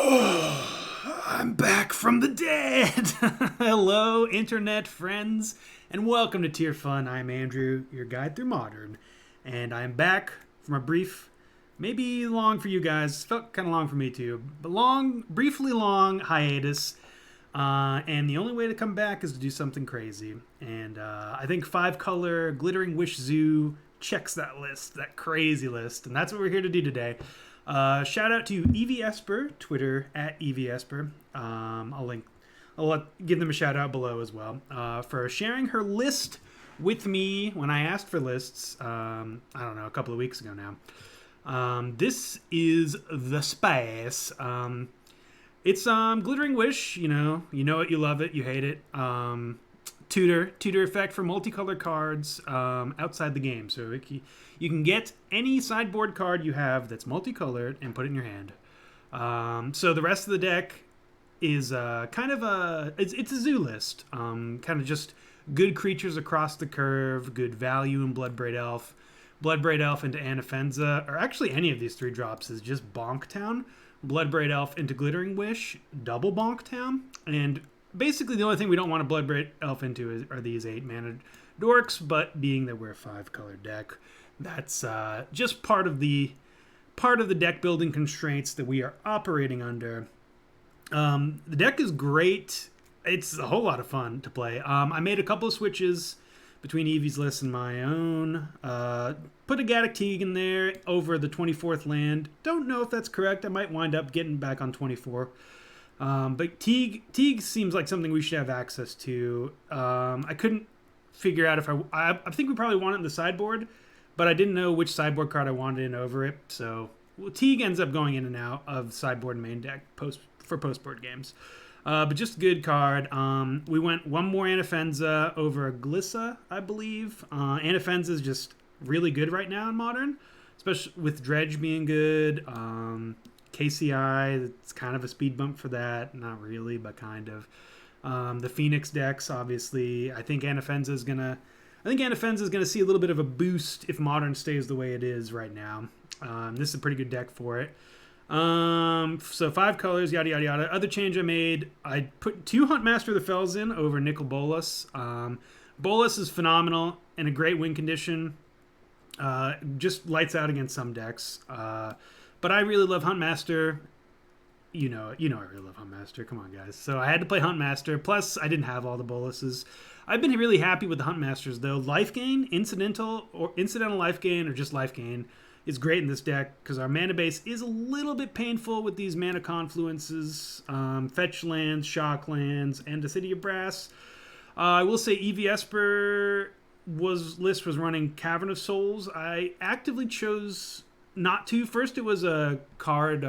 Oh, I'm back from the dead. Hello, internet friends, and welcome to Tier Fun. I'm Andrew, your guide through Modern, and I'm back from a brief, maybe long for you guys, felt kind of long for me too, but briefly long hiatus. And the only way to come back is to do something crazy. And I think 5-color Glittering Wish Zoo checks that list, that crazy list, and that's what we're here to do today. Shout out to Evie Esper, Twitter at Evie Esper. I'll give them a shout out below as well for sharing her list with me when I asked for lists. I don't know, a couple of weeks ago now. This is the Space. It's Glittering Wish. You know it, you love it, you hate it. Tutor effect for multicolored cards outside the game. So you can get any sideboard card you have that's multicolored and put it in your hand. So the rest of the deck is kind of it's a zoo list. Kind of just good creatures across the curve, good value in Bloodbraid Elf. Bloodbraid Elf into Anafenza, or actually any of these 3 drops is just Bonk Town. Bloodbraid Elf into Glittering Wish, double Bonk Town, and basically the only thing we don't want a Bloodbraid Elf into are these 8-mana dorks, but being that we're a 5-color deck, that's just part of the deck building constraints that we are operating under. The deck is great. It's a whole lot of fun to play. I made a couple of switches between Evie's list and my own. Put a Gaddock Teague in there over the 24th land. Don't know if that's correct. I might wind up getting back on 24. But Teague seems like something we should have access to. I couldn't figure out if I think we probably want it in the sideboard, but I didn't know which sideboard card I wanted in over it. So Teague ends up going in and out of sideboard and main deck for post-board games. But just a good card. We went one more Anafenza over a Glissa, I believe. Anafenza is just really good right now in Modern, especially with Dredge being good. KCI, it's kind of a speed bump for that. Not really, but kind of. The Phoenix decks, obviously. I think Anafenza is gonna see a little bit of a boost if Modern stays the way it is right now. This is a pretty good deck for it. So 5 colors, yada yada yada. Other change I made, I put 2 Huntmaster of the Fells in over Nicol Bolas. Bolas is phenomenal in a great win condition. Just lights out against some decks. But I really love Huntmaster. You know I really love Huntmaster. Come on, guys. So I had to play Huntmaster. Plus, I didn't have all the boluses. I've been really happy with the Huntmasters, though. Life gain, incidental life gain, or just life gain is great in this deck because our mana base is a little bit painful with these mana confluences, fetch lands, shock lands, and the City of Brass. I will say Evie Esper list was running Cavern of Souls. I actively chose not to. First, it was a card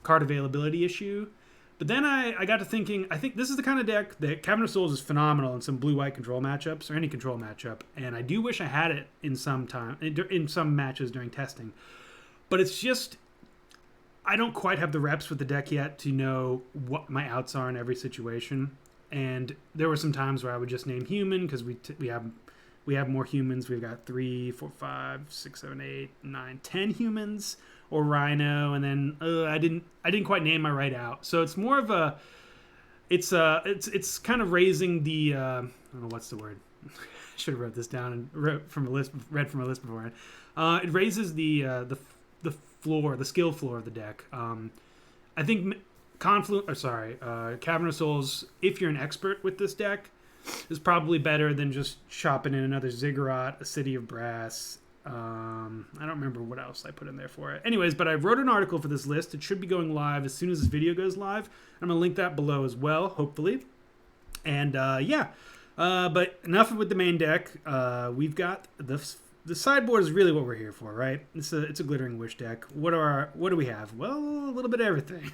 availability issue. But then I got to thinking, I think this is the kind of deck that Cavern of Souls is phenomenal in some blue-white control matchups, or any control matchup. And I do wish I had it in some matches during testing. But it's just, I don't quite have the reps with the deck yet to know what my outs are in every situation. And there were some times where I would just name human, because we have more humans. We've got 3, 4, 5, 6, 7, 8, 9, 10 humans, or Rhino, and then I didn't quite name my right out. So it's more of a, it's kind of raising the I don't know what's the word. I should have wrote this down and read from a list beforehand. It raises the floor, the skill floor of the deck. I think Cavern of Souls, if you're an expert with this deck, is probably better than just chopping in another Ziggurat, a City of Brass. I don't remember what else I put in there for it. Anyways, but I wrote an article for this list. It should be going live as soon as this video goes live. I'm going to link that below as well, hopefully. And but enough with the main deck. We've got the sideboard is really what we're here for, right? It's a Glittering Wish deck. What do we have? Well, a little bit of everything.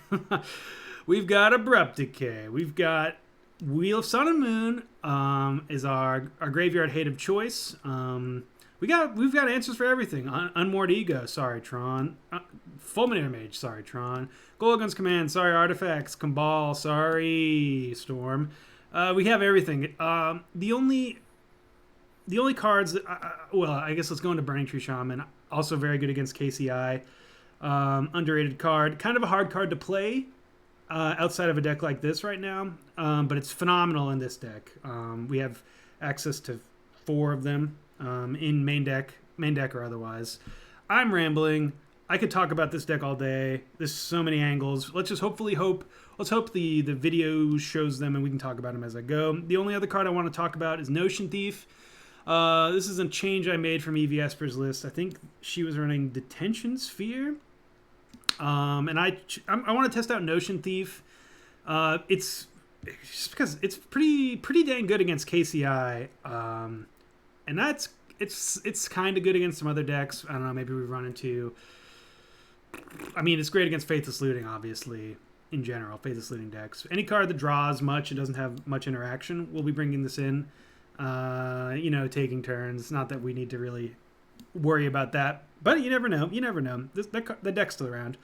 We've got Abrupt Decay. We've got Wheel of Sun and Moon is our graveyard hate of choice. We've got answers for everything. Unmoored Ego, sorry Tron. Fulminator Mage, sorry Tron. Golgun's Command, sorry Artifacts. Cabal, sorry Storm. We have everything. The only cards that, I guess let's go into Burning Tree Shaman. Also very good against KCI. Underrated card. Kind of a hard card to play outside of a deck like this right now, but it's phenomenal in this deck. We have access to 4 of them in main deck or otherwise. I'm rambling. I could talk about this deck all day. There's so many angles. Let's just let's hope the video shows them and we can talk about them as I go. The only other card I want to talk about is Notion Thief. This is a change I made from Evie Esper's list. I think she was running Detention Sphere. And I want to test out Notion Thief. It's just because it's pretty dang good against KCI. And it's kind of good against some other decks. I don't know, maybe we run into... I mean, it's great against Faithless Looting, obviously, in general, Faithless Looting decks. Any card that draws much and doesn't have much interaction, we'll be bringing this in. Taking turns. Not that we need to really worry about that, but you never know. The deck's still around.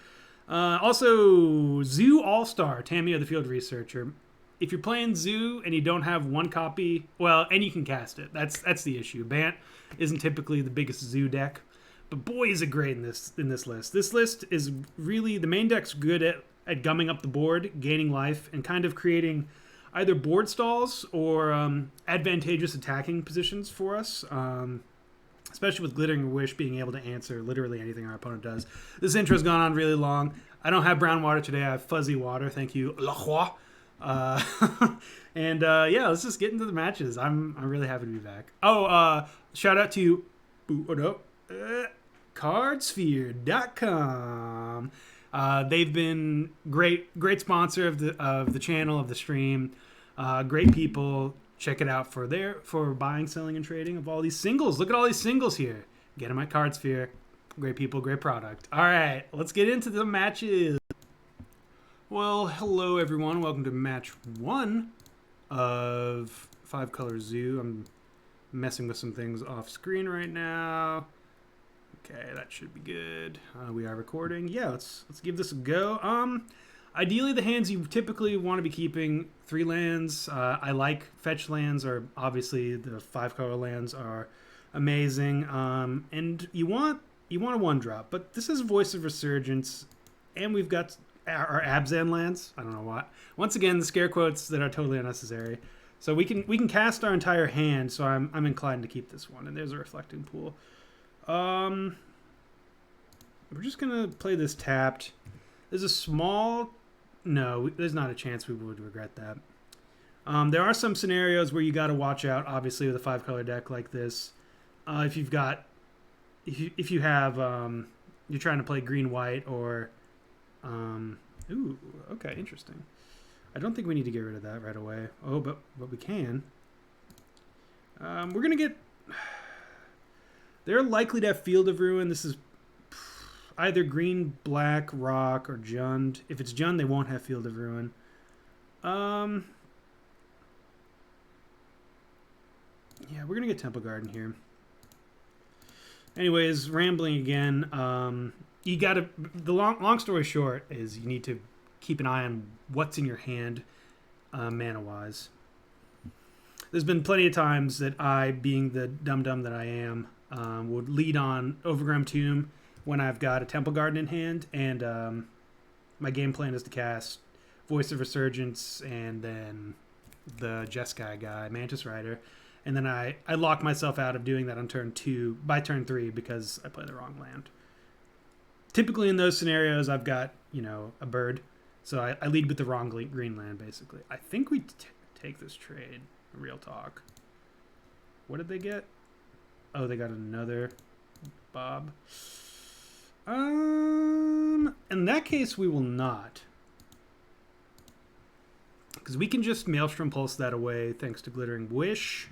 Also, Zoo All-Star, Tamio the Field Researcher. If you're playing Zoo and you don't have one copy, and you can cast it. That's the issue. Bant isn't typically the biggest Zoo deck, but boy is it great in this list. This list is really, the main deck's good at gumming up the board, gaining life, and kind of creating either board stalls or advantageous attacking positions for us, especially with Glittering Wish being able to answer literally anything our opponent does. This intro's gone on really long. I don't have brown water today. I have fuzzy water. Thank you, La Croix. Let's just get into the matches. I'm really happy to be back. Shout out to Cardsphere.com. They've been great sponsor of the channel, of the stream. Great people. Check it out for buying, selling, and trading of all these singles. Look at all these singles here. Get them at Cardsphere. Great people, great product. All right, let's get into the matches. Well, hello everyone. Welcome to match 1 of 5-Color Zoo. I'm messing with some things off screen right now. Okay, that should be good. We are recording. Yeah, let's give this a go. Ideally, the hands you typically want to be keeping 3 lands. I like fetch lands, or obviously the 5-color lands are amazing. And you want a 1-drop, but this is Voice of Resurgence, and we've got our Abzan lands. I don't know what. Once again, the scare quotes that are totally unnecessary. So we can cast our entire hand. So I'm inclined to keep this one. And there's a Reflecting Pool. We're just gonna play this tapped. There's a small... No, there's not a chance we would regret that. There are some scenarios where you got to watch out, obviously, with a 5-color deck like this. If you have, you're trying to play green-white or... ooh, okay, interesting. I don't think we need to get rid of that right away. Oh, but we can. We're going to get... They're likely to have Field of Ruin. This is either green, black, rock, or Jund. If it's Jund, they won't have Field of Ruin. Yeah, we're going to get Temple Garden here. Anyways, rambling again. You got to... The long story short is you need to keep an eye on what's in your hand mana-wise. There's been plenty of times that I, being the dum-dum that I am, would lead on Overgrown Tomb when I've got a Temple Garden in hand, and my game plan is to cast Voice of Resurgence and then the Jeskai guy, Mantis Rider, and then I lock myself out of doing that on turn 2 by turn 3 because I play the wrong land. Typically in those scenarios, I've got, a bird, so I lead with the wrong green land, basically. I think we take this trade, real talk. What did they get? Oh, they got another Bob. In that case, we will not. Because we can just Maelstrom Pulse that away thanks to Glittering Wish.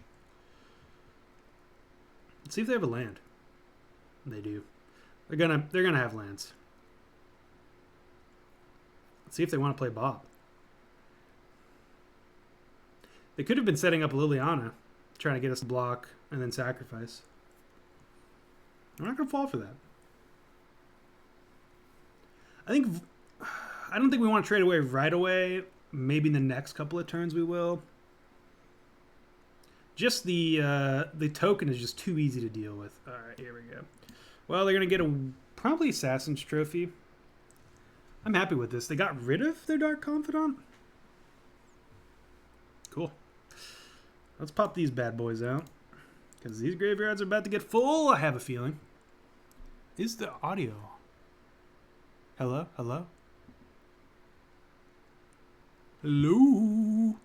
Let's see if they have a land. They do. They're gonna have lands. Let's see if they want to play Bob. They could have been setting up Liliana, trying to get us to block and then sacrifice. I'm not gonna fall for that. I don't think we want to trade away right away. Maybe in the next couple of turns we will. Just the token is just too easy to deal with. All right, here we go. Well, they're going to get a probably Assassin's Trophy. I'm happy with this. They got rid of their Dark Confidant. Cool. Let's pop these bad boys out. Because these graveyards are about to get full, I have a feeling. Is the audio? Hello? Hello? Hello?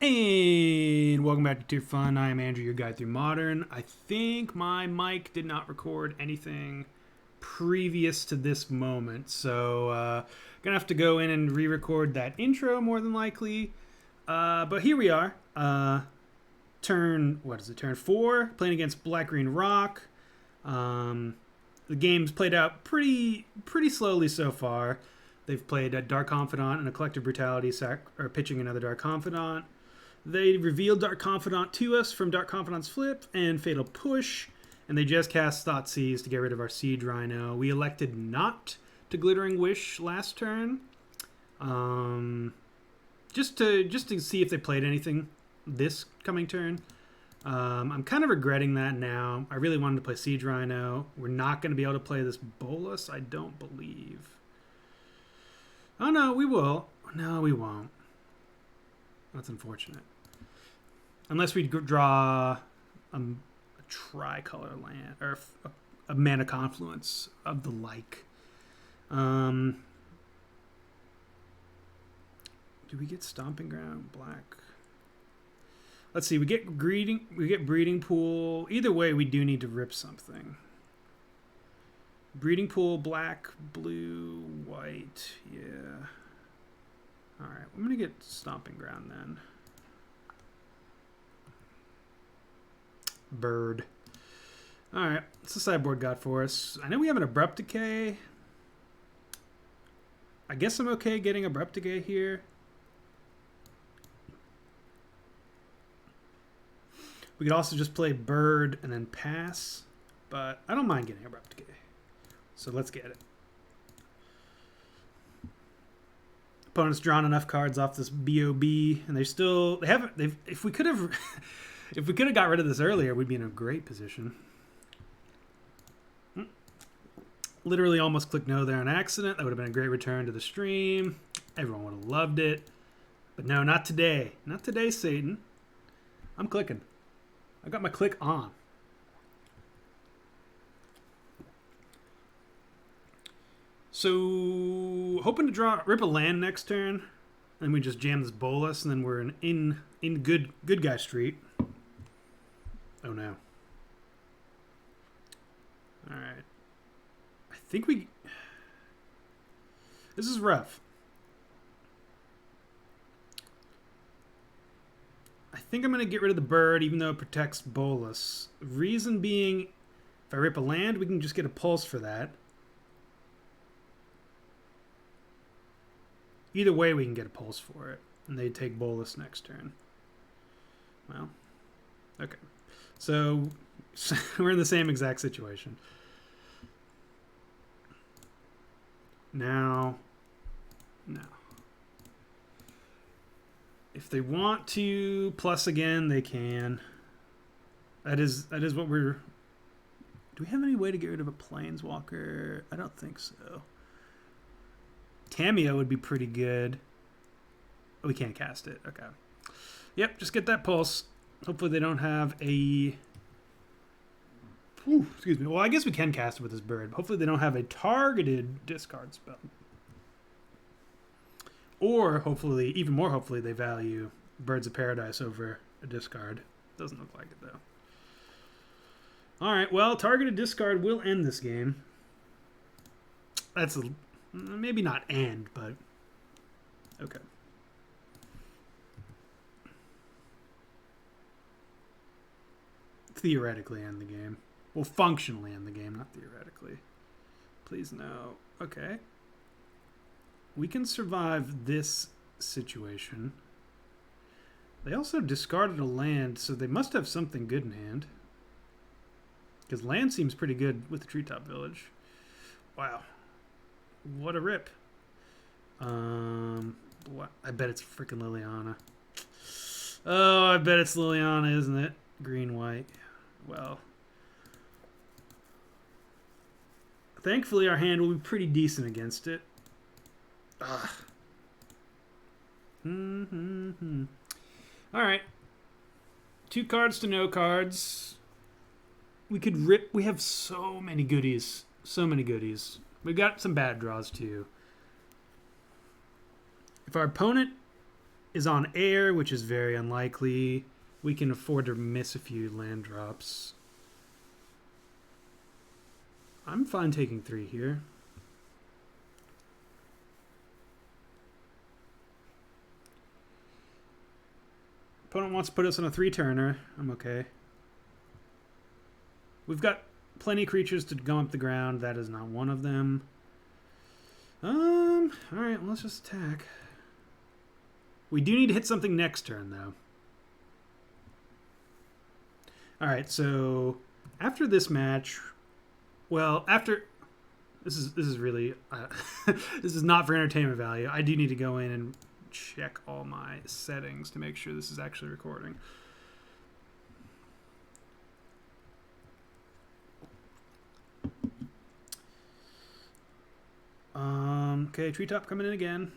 And welcome back to Tier Fun. I am Andrew, your guide through Modern. I think my mic did not record anything previous to this moment, so gonna have to go in and re-record that intro more than likely. But here we are. Turn 4, playing against Black Green Rock. The game's played out pretty slowly so far. They've played a Dark Confidant and a Collective Brutality, pitching another Dark Confidant. They revealed Dark Confidant to us from Dark Confidant's Flip and Fatal Push, and they just cast Thoughtseize to get rid of our Siege Rhino. We elected not to Glittering Wish last turn, just to see if they played anything this coming turn. I'm kind of regretting that now. I really wanted to play Siege Rhino. We're not going to be able to play this Bolus, I don't believe. Oh no, we will. No, we won't. That's unfortunate. Unless we draw a tricolor land or a mana confluence of the like. Do we get Stomping Ground black? Let's see. We get Breeding Pool. Either way, we do need to rip something. Breeding Pool, black, blue, white. Yeah. All right. I'm gonna get Stomping Ground then. Bird. All right. What's the sideboard got for us? I know we have an Abrupt Decay. I guess I'm okay getting Abrupt Decay here. We could also just play Bird and then pass, but I don't mind getting Abrupt Decay. So let's get it. Opponent's drawn enough cards off this BOB, and if we could have got rid of this earlier, we'd be in a great position. Literally almost clicked no there on accident. That would have been a great return to the stream. Everyone would have loved it. But no, not today. Not today, Satan. I'm clicking. I got my click on. So, hoping to rip a land next turn. And we just jam this Bolus, and then we're in good guy street. Oh no. Alright. I think this is rough. I think I'm going to get rid of the Bird, even though it protects Bolus. Reason being, if I rip a land, we can just get a Pulse for that. Either way, we can get a Pulse for it. And they take Bolus next turn. Well, okay. So, we're in the same exact situation. Now, no. If they want to plus again, they can. That is what we're... Do we have any way to get rid of a Planeswalker? I don't think so. Tamiyo would be pretty good. Oh, we can't cast it. Okay. Yep, just get that Pulse. Hopefully they don't have a... Ooh, excuse me. Well, I guess we can cast it with this Bird. Hopefully they don't have a targeted discard spell. Or, hopefully, even more hopefully, they value Birds of Paradise over a discard. Doesn't look like it, though. Alright, well, targeted discard will end this game. That's maybe not end, but... Okay. Theoretically end the game. Well, functionally end the game, not theoretically. Please no. Okay. We can survive this situation. They also discarded a land, so they must have something good in hand. Because land seems pretty good with the Treetop Village. Wow. What a rip. I bet it's freaking Liliana. Oh, I bet it's Liliana, isn't it? Green, white. Well. Thankfully, our hand will be pretty decent against it. Ugh. All right. 2 cards to no cards. We could rip. We have so many goodies. So many goodies. We've got some bad draws, too. If our opponent is on air, which is very unlikely, we can afford to miss a few land drops. I'm fine taking 3 here. Opponent wants to put us on a 3-turner. I'm okay. We've got plenty of creatures to go up the ground. That is not one of them. Alright, well, let's just attack. We do need to hit something next turn, though. Alright, so after this match, well, after this is really this is not for entertainment value. I do need to go in and check all my settings to make sure this is actually recording. Okay, treetop coming in again.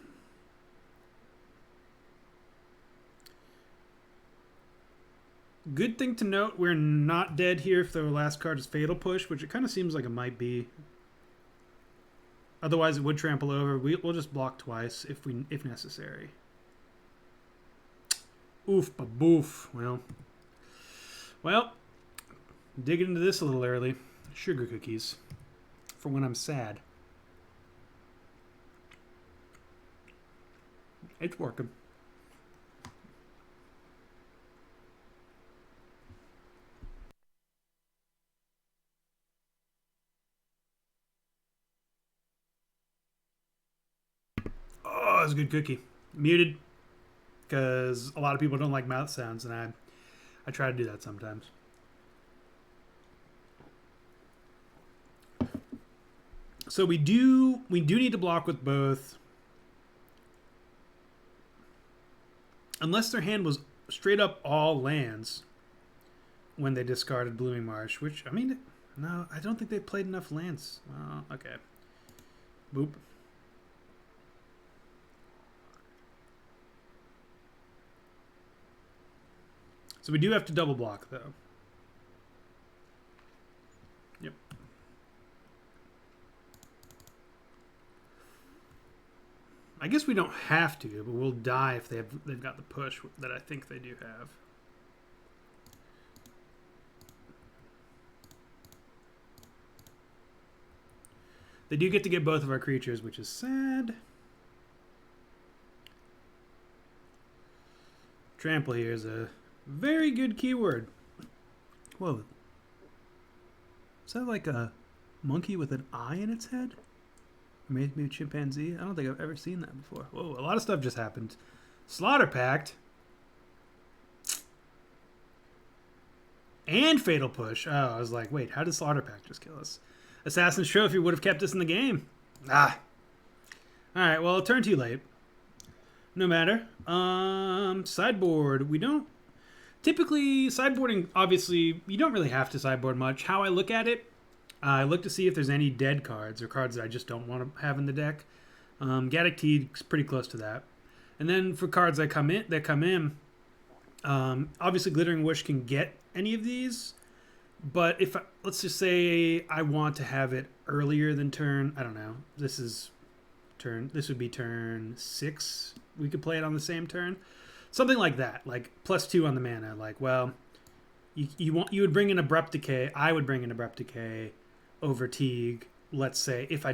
Good thing to note, we're not dead here if the last card is Fatal Push, which it kind of seems like it might be. Otherwise, it would trample over. We'll just block twice if necessary. Oof, ba-boof. Well, digging into this a little early. Sugar cookies for when I'm sad. It's working. Oh, it's a good cookie. Muted, because a lot of people don't like mouth sounds, and I try to do that sometimes. So we do need to block with both. Unless their hand was straight up all lands when they discarded Blooming Marsh, which, I mean, no, I don't think they played enough lands. Well, okay. Boop. So we do have to double block, though. Yep. I guess we don't have to, but we'll die if they've got the push that I think they do have. They do get to get both of our creatures, which is sad. Trample here is a very good keyword. Whoa. Is that like a monkey with an eye in its head? Maybe a chimpanzee? I don't think I've ever seen that before. Whoa, a lot of stuff just happened. Slaughter Pact. And Fatal Push. Oh, I was like, wait, how did Slaughter Pact just kill us? Assassin's Trophy would have kept us in the game. Ah. Alright, well, turn too late. No matter. Sideboard. We don't... Typically, sideboarding, obviously, you don't really have to sideboard much. How I look at it, I look to see if there's any dead cards or cards that I just don't want to have in the deck. Gaddock Teed's pretty close to that. And then for cards that come in, obviously Glittering Wish can get any of these. But if let's just say I want to have it earlier than turn, I don't know. This would be turn 6. We could play it on the same turn. Something like that, like +2 on the mana. Like, well, you would bring in Abrupt Decay. I would bring in Abrupt Decay over Teague. Let's say if I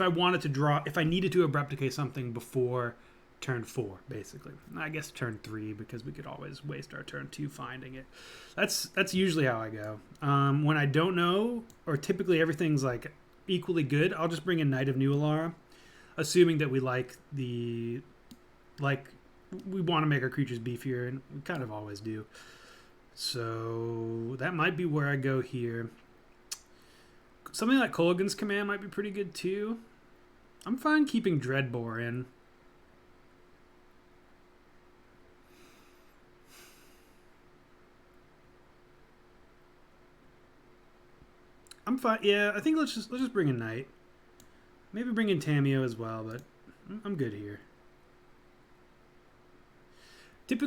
wanted to draw, if I needed to Abrupt Decay something before turn 4, basically. I guess turn 3 because we could always waste our turn 2 finding it. That's usually how I go. When I don't know, or typically everything's like equally good, I'll just bring in Knight of New Alara, assuming that we we want to make our creatures beefier, and we kind of always do. So that might be where I go here. Something like Kolaghan's Command might be pretty good too. I'm fine keeping Dreadbore in. I'm fine. Yeah, I think let's just bring in Knight. Maybe bring in Tameo as well, but I'm good here.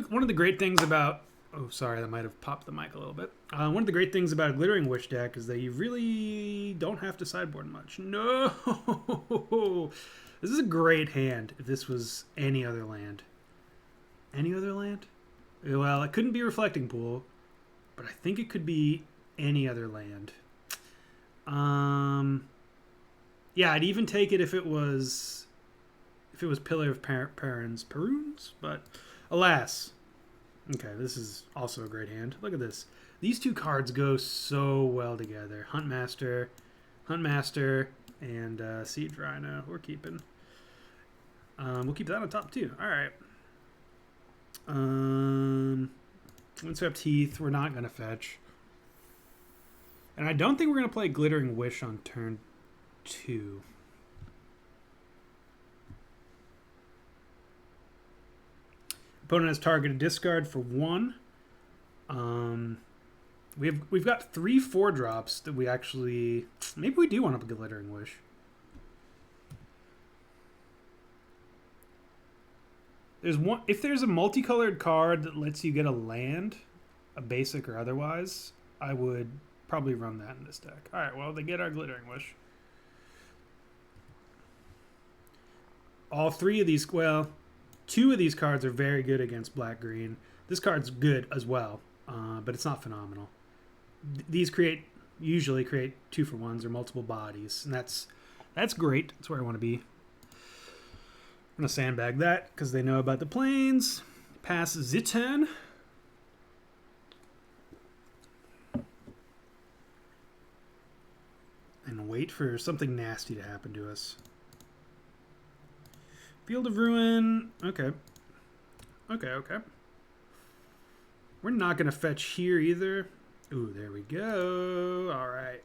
One of the great things about... Oh, sorry, that might have popped the mic a little bit. One of the great things about a Glittering Wish deck is that you really don't have to sideboard much. No! This is a great hand if this was any other land. Any other land? Well, it couldn't be Reflecting Pool, but I think it could be any other land. Yeah, I'd even take it if it was Pillar of Perrunes, but alas. Okay, this is also a great hand. Look at this. These two cards go so well together. Huntmaster, and Siege Rhino. We're keeping. We'll keep that on top too. All right. Windswept Heath. We're not gonna fetch, and I don't think we're gonna play Glittering Wish on turn 2. Opponent has targeted discard for 1. We've got 3 4-drops that we actually... Maybe we do want to Glittering Wish. If there's a multicolored card that lets you get a land, a basic or otherwise, I would probably run that in this deck. Alright, well, they get our Glittering Wish. All 3 of these... Well... 2 of these cards are very good against black-green. This card's good as well, but it's not phenomenal. These usually create 2-for-1s or multiple bodies, and that's great. That's where I want to be. I'm going to sandbag that because they know about the planes. Pass Zitan. And wait for something nasty to happen to us. Field of Ruin. Okay. Okay. We're not going to fetch here either. Ooh, there we go. All right.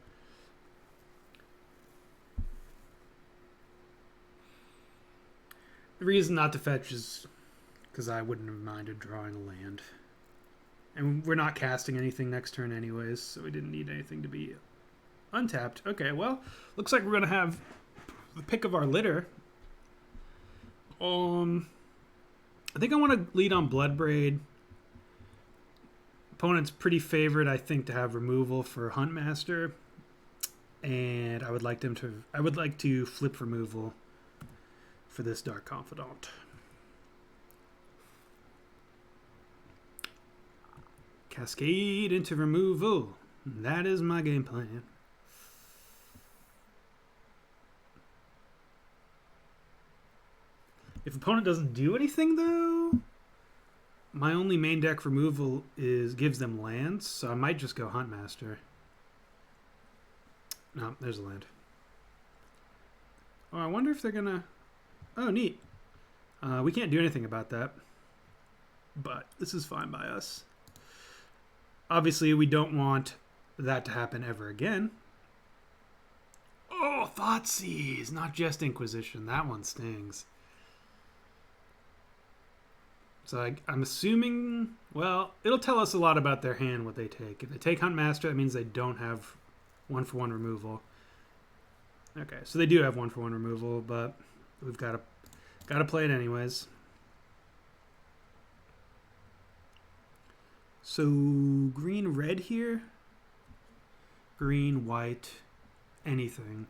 The reason not to fetch is because I wouldn't have minded drawing a land. And we're not casting anything next turn anyways, so we didn't need anything to be untapped. Okay, well, looks like we're going to have the pick of our litter. I think I want to lead on Bloodbraid. Opponent's pretty favored, I think, to have removal for Huntmaster, and I would like to flip removal for this Dark Confidant. Cascade into removal. That is my game plan. If opponent doesn't do anything, though, my only main deck removal gives them lands, so I might just go Huntmaster. No, there's a land. Oh, I wonder if they're gonna... Oh, neat. We can't do anything about that, but this is fine by us. Obviously, we don't want that to happen ever again. Oh, Thoughtseize, not just Inquisition. That one stings. So I'm assuming, well, it'll tell us a lot about their hand, what they take. If they take Huntmaster, that means they don't have 1-for-1 removal. Okay, so they do have 1-for-1 removal, but we've got to play it anyways. So green, red here. Green, white, anything.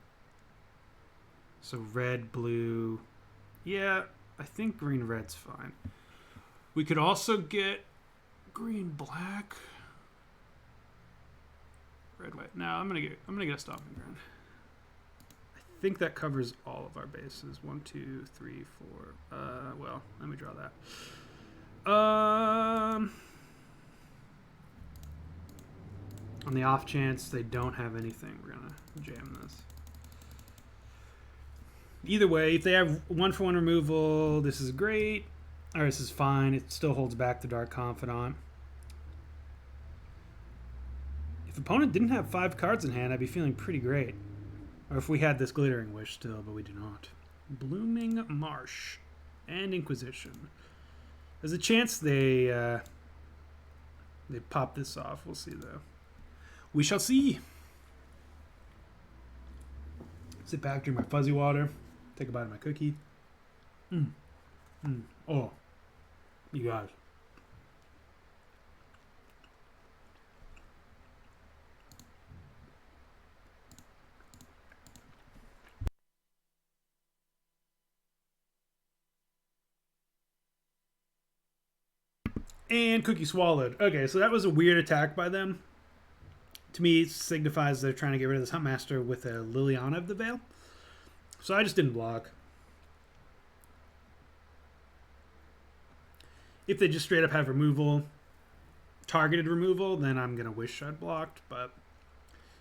So red, blue. Yeah, I think green, red's fine. We could also get green, black, red, white. No, I'm gonna get a stomping ground. I think that covers all of our bases. 1, 2, 3, 4. Well, let me draw that. On the off chance they don't have anything, we're gonna jam this. Either way, if they have 1-for-1 removal, this is great. Or this is fine. It still holds back the Dark Confidant. If opponent didn't have 5 cards in hand, I'd be feeling pretty great. Or if we had this Glittering Wish still, but we do not. Blooming Marsh and Inquisition. There's a chance they pop this off. We'll see, though. We shall see. Sit back, drink my fuzzy water, take a bite of my cookie. Oh, you guys. And cookie swallowed. Okay, so that was a weird attack by them. To me, it signifies they're trying to get rid of this Huntmaster with a Liliana of the Veil. So I just didn't block. If they just straight up have removal, targeted removal, then I'm going to wish I'd blocked. But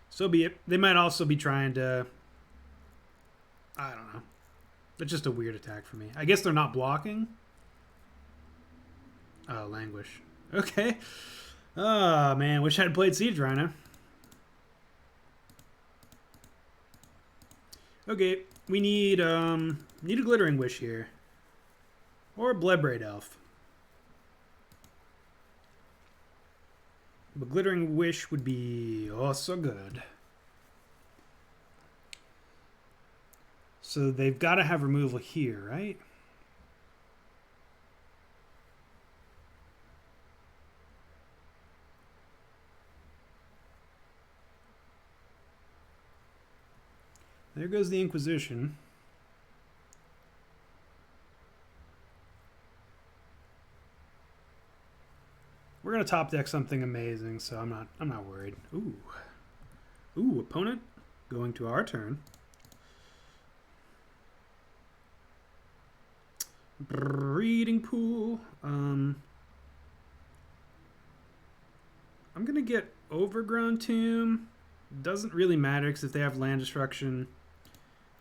so be it. They might also be trying to... I don't know. It's just a weird attack for me. I guess they're not blocking. Oh, Languish. Okay. Oh, man. Wish I had played Siege Rhino. Okay. We need a Glittering Wish here. Or a Bloodbraid Elf. But Glittering Wish would be oh so good. So they've got to have removal here, right? There goes the Inquisition. We're gonna top deck something amazing, so I'm not worried. Ooh, opponent going to our turn. Breeding Pool. I'm gonna get Overgrown Tomb. Doesn't really matter because if they have land destruction,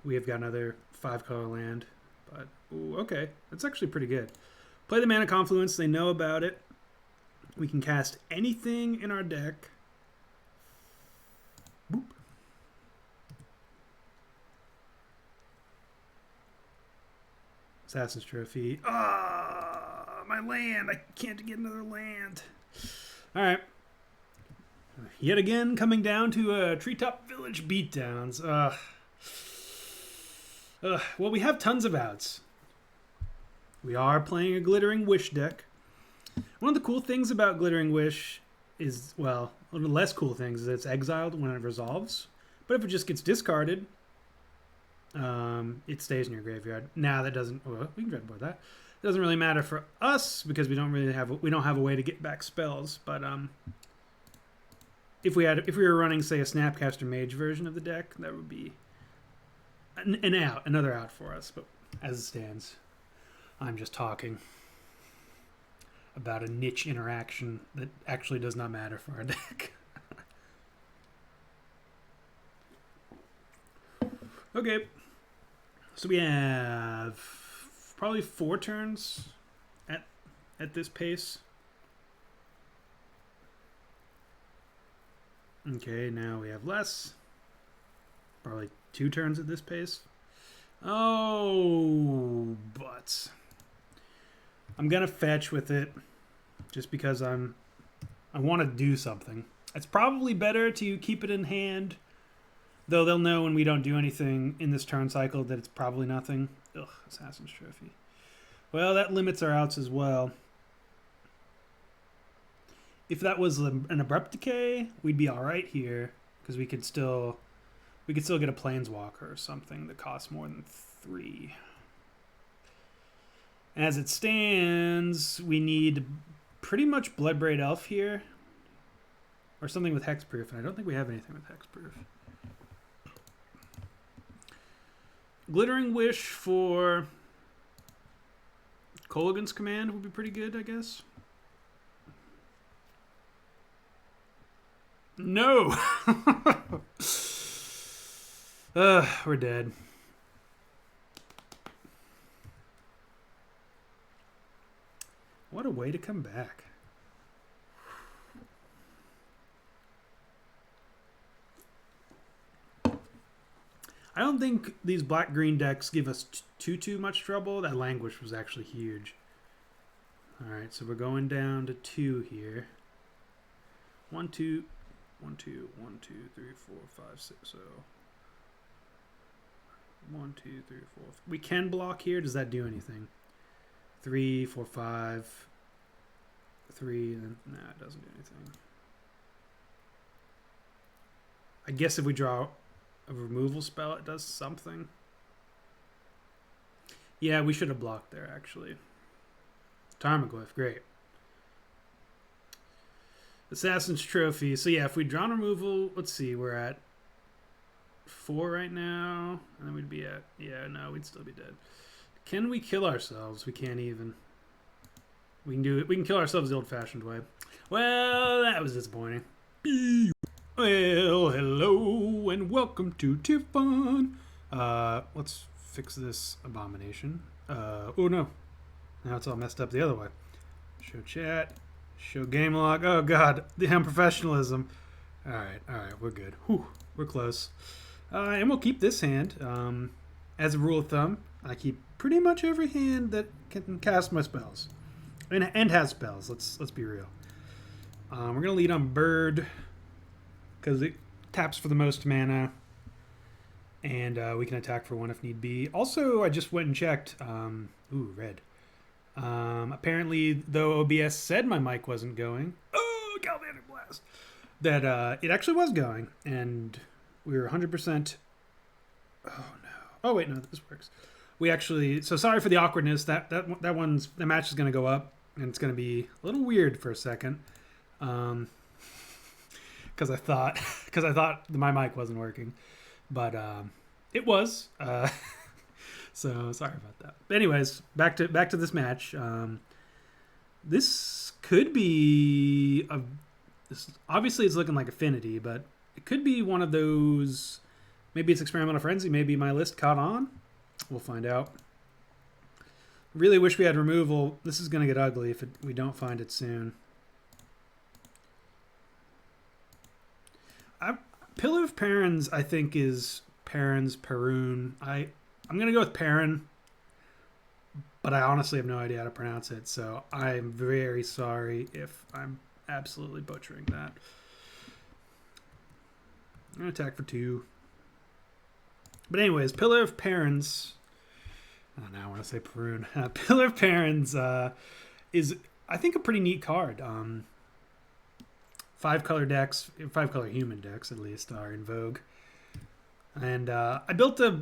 we have got another 5-color land. But ooh, okay, that's actually pretty good. Play the Mana Confluence. They know about it. We can cast anything in our deck. Boop. Assassin's Trophy. Ah, my land. I can't get another land. All right. Yet again, coming down to Treetop Village beatdowns. Well, we have tons of outs. We are playing a Glittering Wish deck. One of the cool things about Glittering Wish is, well, one of the less cool things is that it's exiled when it resolves. But if it just gets discarded, it stays in your graveyard. Now that doesn't. Well, we can dread board that. It doesn't really matter for us because we don't have a way to get back spells. But if we were running, say, a Snapcaster Mage version of the deck, that would be another out for us. But as it stands, I'm just talking about a niche interaction that actually does not matter for our deck. Okay. So we have probably 4 turns at this pace. Okay, now we have less. Probably 2 turns at this pace. Oh, but I'm gonna fetch with it just because I want to do something. It's probably better to keep it in hand, though they'll know when we don't do anything in this turn cycle that it's probably nothing. Ugh, Assassin's Trophy. Well, that limits our outs as well. If that was an Abrupt Decay, we'd be all right here because we could still get a Planeswalker or something that costs more than 3. As it stands, we need pretty much Bloodbraid Elf here. Or something with Hexproof, and I don't think we have anything with Hexproof. Glittering Wish for Kolaghan's Command would be pretty good, I guess. No! We're dead. What a way to come back. I don't think these black-green decks give us too much trouble. That Languish was actually huge. Alright, so we're going down to 2 here. 1, 2, 1, 2, 1, 2, 3, 4, 5, 6, 0. 1, 2, 3, 4. We can block here. Does that do anything? 3, 4, 5, 3. Then, nah, it doesn't do anything. I guess if we draw a removal spell, it does something. Yeah, we should have blocked there, actually. Tarmogoyf, great. Assassin's Trophy. So yeah, if we draw removal, let's see, we're at 4 right now. And then we'd be at, yeah, no, we'd still be dead. Can we kill ourselves? We can't even. We can do it. We can kill ourselves the old-fashioned way. Well, that was disappointing. Well, hello and welcome to Tier Fun. Let's fix this abomination. Oh no. Now it's all messed up the other way. Show chat. Show game log. Oh god, the unprofessionalism. Alright, we're good. Whew, we're close. And we'll keep this hand. As a rule of thumb, I keep pretty much every hand that can cast my spells. And has spells, let's be real. We're gonna lead on Bird, because it taps for the most mana. And we can attack for 1 if need be. Also, I just went and checked. Ooh, red. Apparently, though OBS said my mic wasn't going, oh, Galvanic Blast, that it actually was going, and we were 100%. Oh no! Oh wait, no, this works. We actually. So sorry for the awkwardness. That match is going to go up, and it's going to be a little weird for a second, because I thought my mic wasn't working, but it was. So sorry about that. But anyways, back to this match. This could be obviously it's looking like Affinity, but it could be one of those. Maybe it's Experimental Frenzy. Maybe my list caught on. We'll find out. Really wish we had removal. This is going to get ugly if we don't find it soon. Pillar of Perrin's, I think, is Perrin's Perun. I'm going to go with Perrin, but I honestly have no idea how to pronounce it, so I'm very sorry if I'm absolutely butchering that. I'm going to attack for 2. But anyways, Pillar of Perrin's... Oh, now I want to say Perun. Pillar of Perrin's is, I think, a pretty neat card. 5-color decks, 5-color human decks at least, are in vogue. And I built a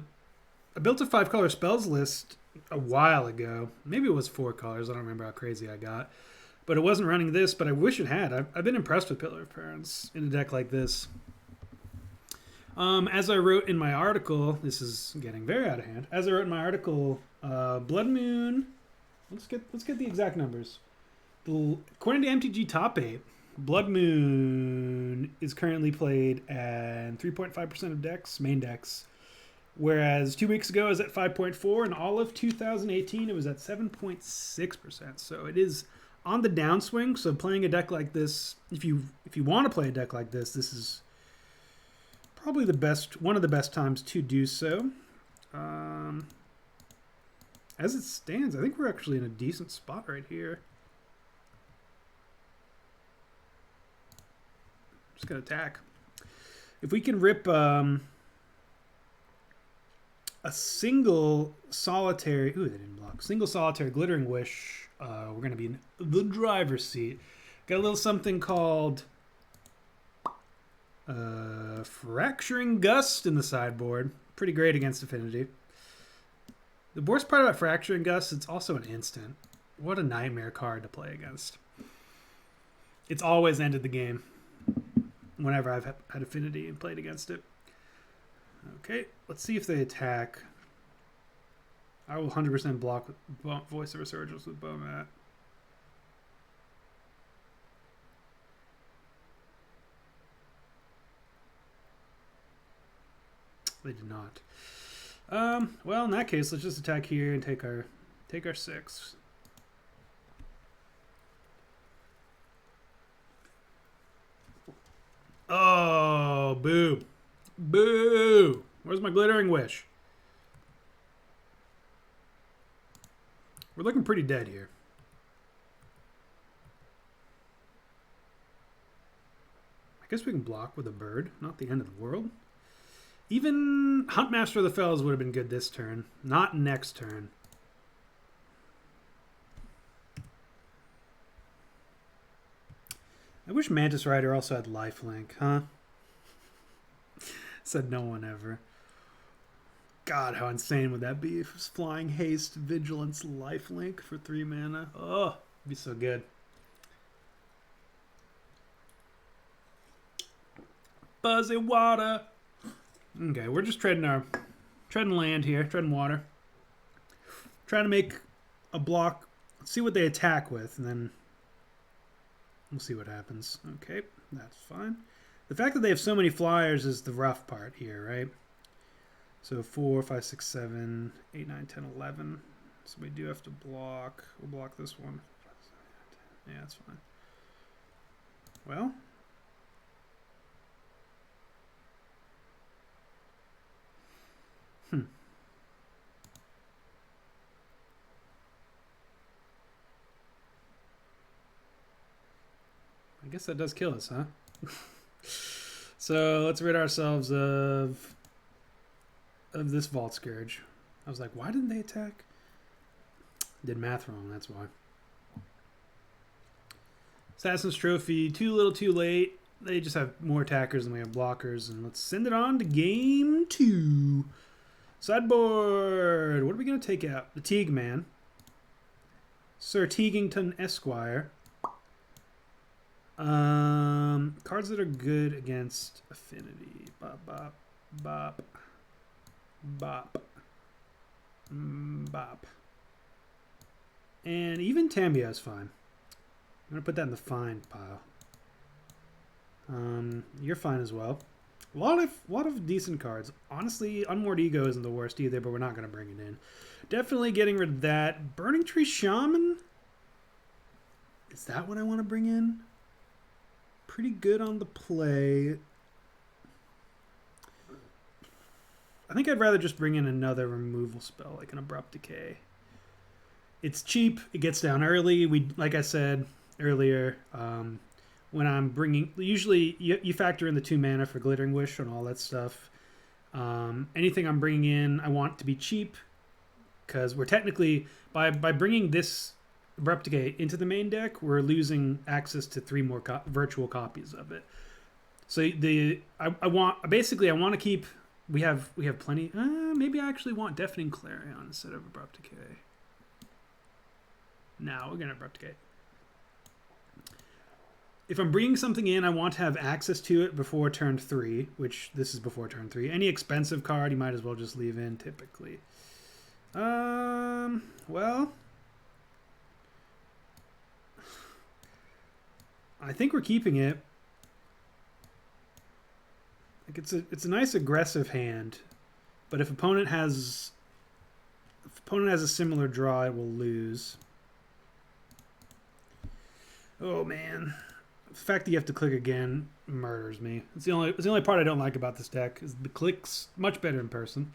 5-color spells list a while ago. Maybe it was 4 colors. I don't remember how crazy I got. But it wasn't running this, but I wish it had. I've been impressed with Pillar of Perrin's in a deck like this. As I wrote in my article, this is getting very out of hand. As I wrote in my article, Blood Moon. Let's get the exact numbers. According to MTG Top 8, Blood Moon is currently played at 3.5% of decks, main decks. Whereas 2 weeks ago it was at 5.4%, and all of 2018 it was at 7.6%. So it is on the downswing. So playing a deck like this, if you want to play a deck like this is probably one of the best times to do so. As it stands, I think we're actually in a decent spot right here. Just gonna attack. If we can rip a single solitary, ooh, they didn't block. Single solitary Glittering Wish, we're gonna be in the driver's seat. Got a little something called Fracturing Gust in the sideboard. Pretty great against Affinity. The worst part about Fracturing Gust, it's also an instant. What a nightmare card to play against. It's always ended the game whenever I've had Affinity and played against it. Okay, let's see if they attack. I will 100% block Voice of Resurgence with Bomat. They did not. Well, in that case, let's just attack here and take our 6. Oh, boo. Boo! Where's my Glittering Wish? We're looking pretty dead here. I guess we can block with a bird. Not the end of the world. Even Huntmaster of the Fells would have been good this turn. Not next turn. I wish Mantis Rider also had lifelink, huh? Said no one ever. God, how insane would that be if it was Flying Haste, Vigilance, lifelink for 3 mana? Oh, it'd be so good. Fuzzy water. Okay, we're just treading land here, treading water. Trying to make a block. Let's see what they attack with, and then we'll see what happens. Okay, that's fine. The fact that they have so many flyers is the rough part here, right? So 4, 5, 6, 7, 8, 9, 10, 11. So we do have to block. We'll block this one. Yeah, that's fine. Well. I guess that does kill us, huh? So let's rid ourselves of this Vault Scourge. I was like, why didn't they attack? Did math wrong, that's why. Assassin's Trophy, too little too late. They just have more attackers than we have blockers. And let's send it on to game 2. Sideboard. What are we going to take out? The Teague Man. Sir Teagington Esquire. Cards that are good against Affinity. Bop, bop, bop, bop, bop. And even Tambia is fine. I'm going to put that in the fine pile. You're fine as well. A lot of decent cards. Honestly, Unmoored Ego isn't the worst either, but we're not going to bring it in. Definitely getting rid of that. Burning Tree Shaman? Is that what I want to bring in? Pretty good on the play. I think I'd rather just bring in another removal spell, like an Abrupt Decay. It's cheap. It gets down early. Like I said earlier, when I'm bringing... Usually, you factor in the 2 mana for Glittering Wish and all that stuff. Anything I'm bringing in, I want to be cheap. Because we're technically... By bringing this Abrupt Decay into the main deck, we're losing access to 3 more virtual copies of it. So I want to keep... We have plenty... maybe I actually want Deafening Clarion instead of Abrupt Decay. No, we're going to Abrupt Decay. If I'm bringing something in, I want to have access to it before turn 3, which this is before turn 3. Any expensive card, you might as well just leave in, typically. Well... I think we're keeping it. Like it's a nice aggressive hand, but if opponent has a similar draw, it will lose. Oh man, the fact that you have to click again murders me. It's the only part I don't like about this deck is the clicks much better in person.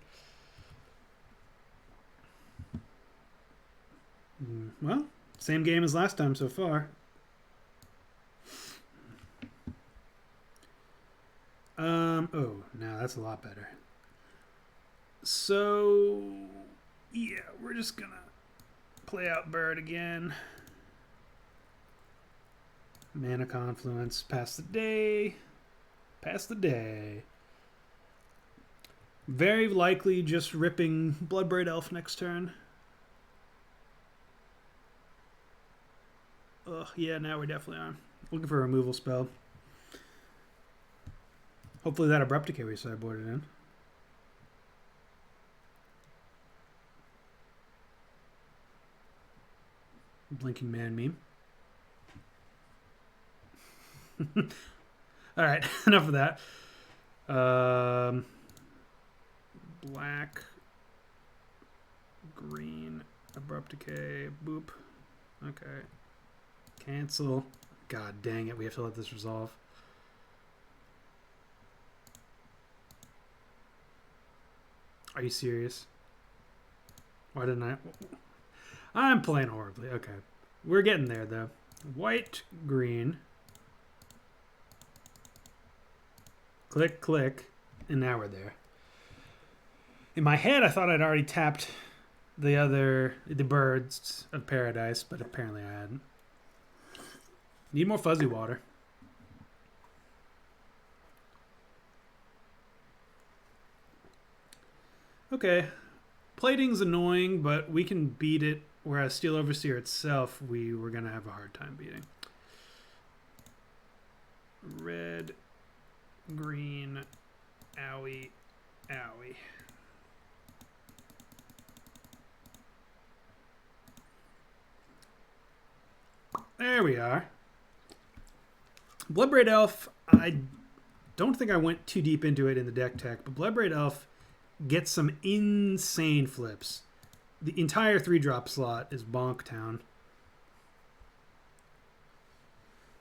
Well, same game as last time so far. Oh, no, that's a lot better. So, yeah, we're just gonna play out Bird again. Mana Confluence, pass the day. Pass the day. Very likely just ripping Bloodbraid Elf next turn. Ugh, yeah, now we definitely are. Looking for a removal spell. Hopefully that Abrupt Decay we sideboarded in. Blinking Man meme. Alright, enough of that. Black, green, Abrupt Decay, boop. Okay. Cancel. God dang it, we have to let this resolve. Are you serious? Why didn't I? I'm playing horribly. Okay. We're getting there, though. White, green. Click, click. And now we're there. In my head, I thought I'd already tapped the Birds of Paradise, but apparently I hadn't. Need more fuzzy water. Okay. Plating's annoying, but we can beat it, whereas Steel Overseer itself, we were going to have a hard time beating. Red, green, owie, owie. There we are. Bloodbraid Elf, I don't think I went too deep into it in the deck tech, but Bloodbraid Elf gets some insane flips. The entire 3-drop slot is Bonk Town.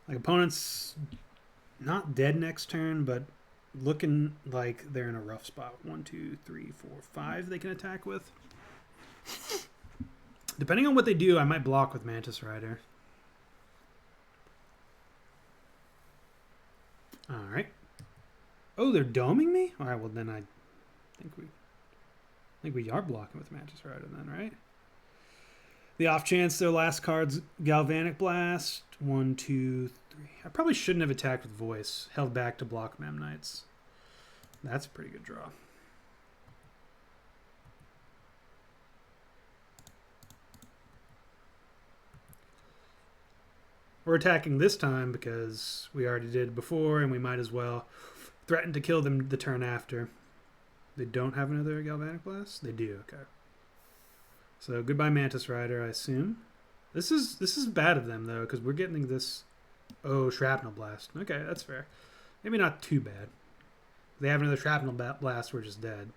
Like, opponents not dead next turn, but looking like they're in a rough spot. 1, 2, 3, 4, 5 they can attack with. Depending on what they do, I might block with Mantis Rider. Alright. Oh, they're doming me? Alright, well then I think we are blocking with Mantis Rider then, right? The off chance their last card's Galvanic Blast. 1, 2, 3. I probably shouldn't have attacked with Voice. Held back to block Mem Knights. That's a pretty good draw. We're attacking this time because we already did before, and we might as well threaten to kill them the turn after. They don't have another Galvanic Blast? They do, okay. So goodbye Mantis Rider, I assume. This is bad of them though, because we're getting this. Oh, Shrapnel Blast. Okay, that's fair. Maybe not too bad. If they have another Shrapnel Blast, we're just dead.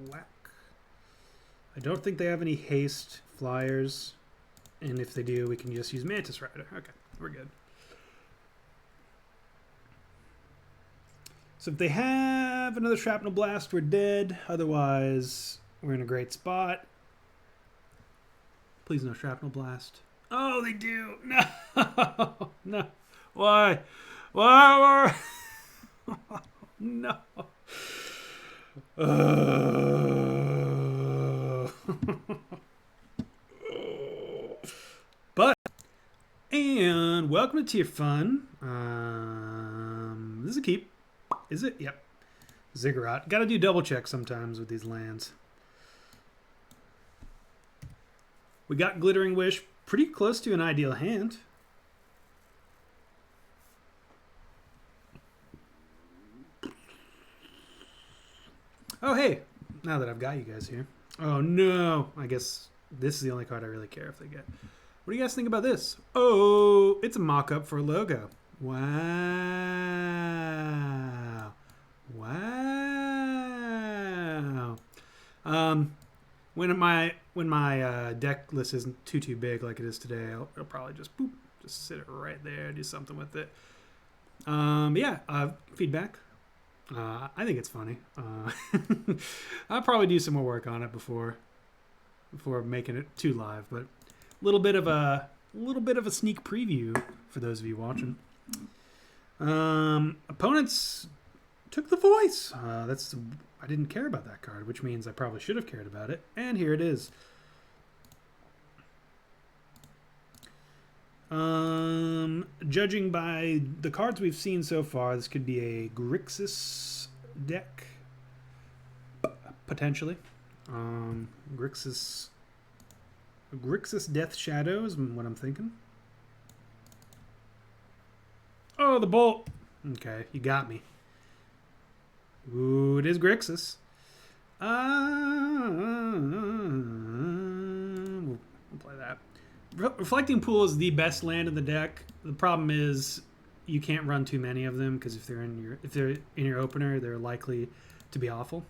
Whack. I don't think they have any haste flyers, and if they do, we can just use Mantis Rider. Okay, we're good. So if they have another Shrapnel Blast, we're dead. Otherwise, we're in a great spot. Please no Shrapnel Blast. Oh, they do. No. No. Why? Why? No. But, and welcome to Tier Fun. This is a keep. Is it? Yep. Ziggurat. Got to do double check sometimes with these lands. We got Glittering Wish, pretty close to an ideal hand. Oh, hey. Now that I've got you guys here. Oh, no. I guess this is the only card I really care if they get. What do you guys think about this? Oh, it's a mock-up for a logo. Wow. Wow. When my deck list isn't too big like it is today, I'll probably just sit it right there, do something with it. Yeah, feedback. I think it's funny. I'll probably do some more work on it before making it too live, but a little bit of a sneak preview for those of you watching. Opponents took the Voice. I didn't care about that card, which means I probably should have cared about it. And here it is. Judging by the cards we've seen so far, this could be a Grixis deck, potentially. Grixis Death Shadow is what I'm thinking. Oh, the bolt. Okay, you got me. Ooh, it is Grixis. We'll play that. Reflecting Pool is the best land in the deck. The problem is you can't run too many of them because if they're in your opener, they're likely to be awful.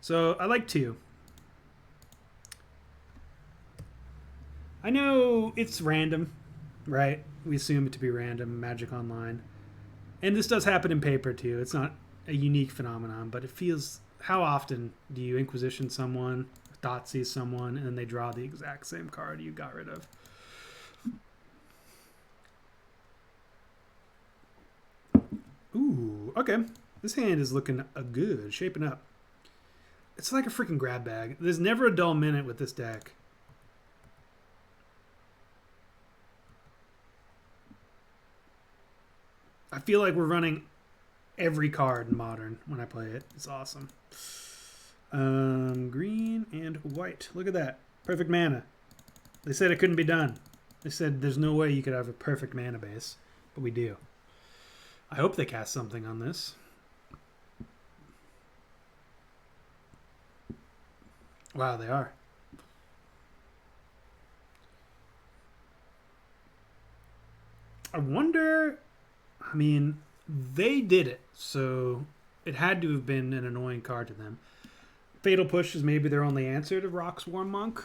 So I like 2. I know it's random, right? We assume it to be random, Magic Online. And this does happen in paper too. It's not a unique phenomenon, but it feels... How often do you Inquisition someone, Thoughtseize someone, and then they draw the exact same card you got rid of? Ooh, okay. This hand is looking good, shaping up. It's like a freaking grab bag. There's never a dull minute with this deck. I feel like we're running every card in Modern when I play it. It's awesome. Green and white. Look at that. Perfect mana. They said it couldn't be done. They said there's no way you could have a perfect mana base, but we do. I hope they cast something on this. Wow, they are. I wonder... I mean, they did it, so it had to have been an annoying card to them. Fatal Push is maybe their only answer to Rock's War Monk.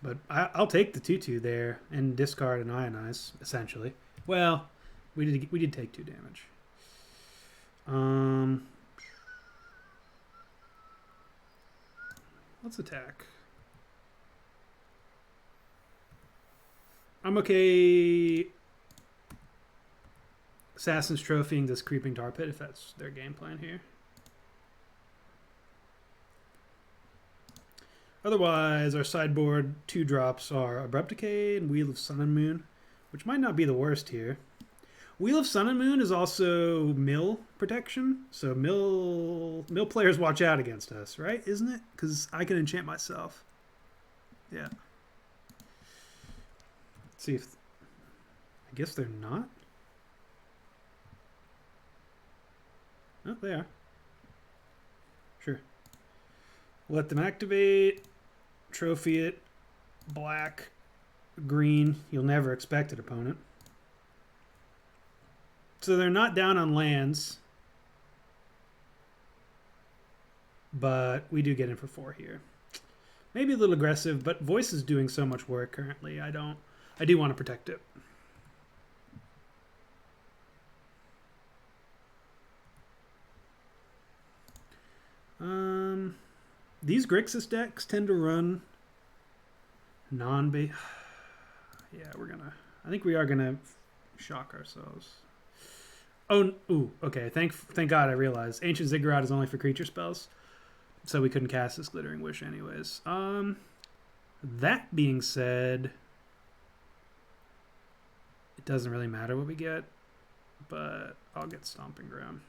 But I'll take the 2/2 there and discard and ionize, essentially. Well, we did take 2 damage. Let's attack. I'm okay Assassin's Trophying this Creeping Tar Pit if that's their game plan here. Otherwise, our sideboard 2 drops are Abrupt Decay and Wheel of Sun and Moon, which might not be the worst here. Wheel of Sun and Moon is also mill protection, so mill players watch out against us, right? Isn't it? Because I can enchant myself. Yeah. Let's see if... I guess they're not. Oh, they are. Sure. Let them activate. Trophy it. Black. Green. You'll never expect it, opponent. So they're not down on lands. But we do get in for 4 here. Maybe a little aggressive, but Voice is doing so much work currently. I do want to protect it. These Grixis decks tend to run non-base. Yeah, I think we are gonna shock ourselves. Oh, ooh, okay. Thank God I realized Ancient Ziggurat is only for creature spells, so we couldn't cast this Glittering Wish anyways. That being said, it doesn't really matter what we get, but I'll get Stomping Ground.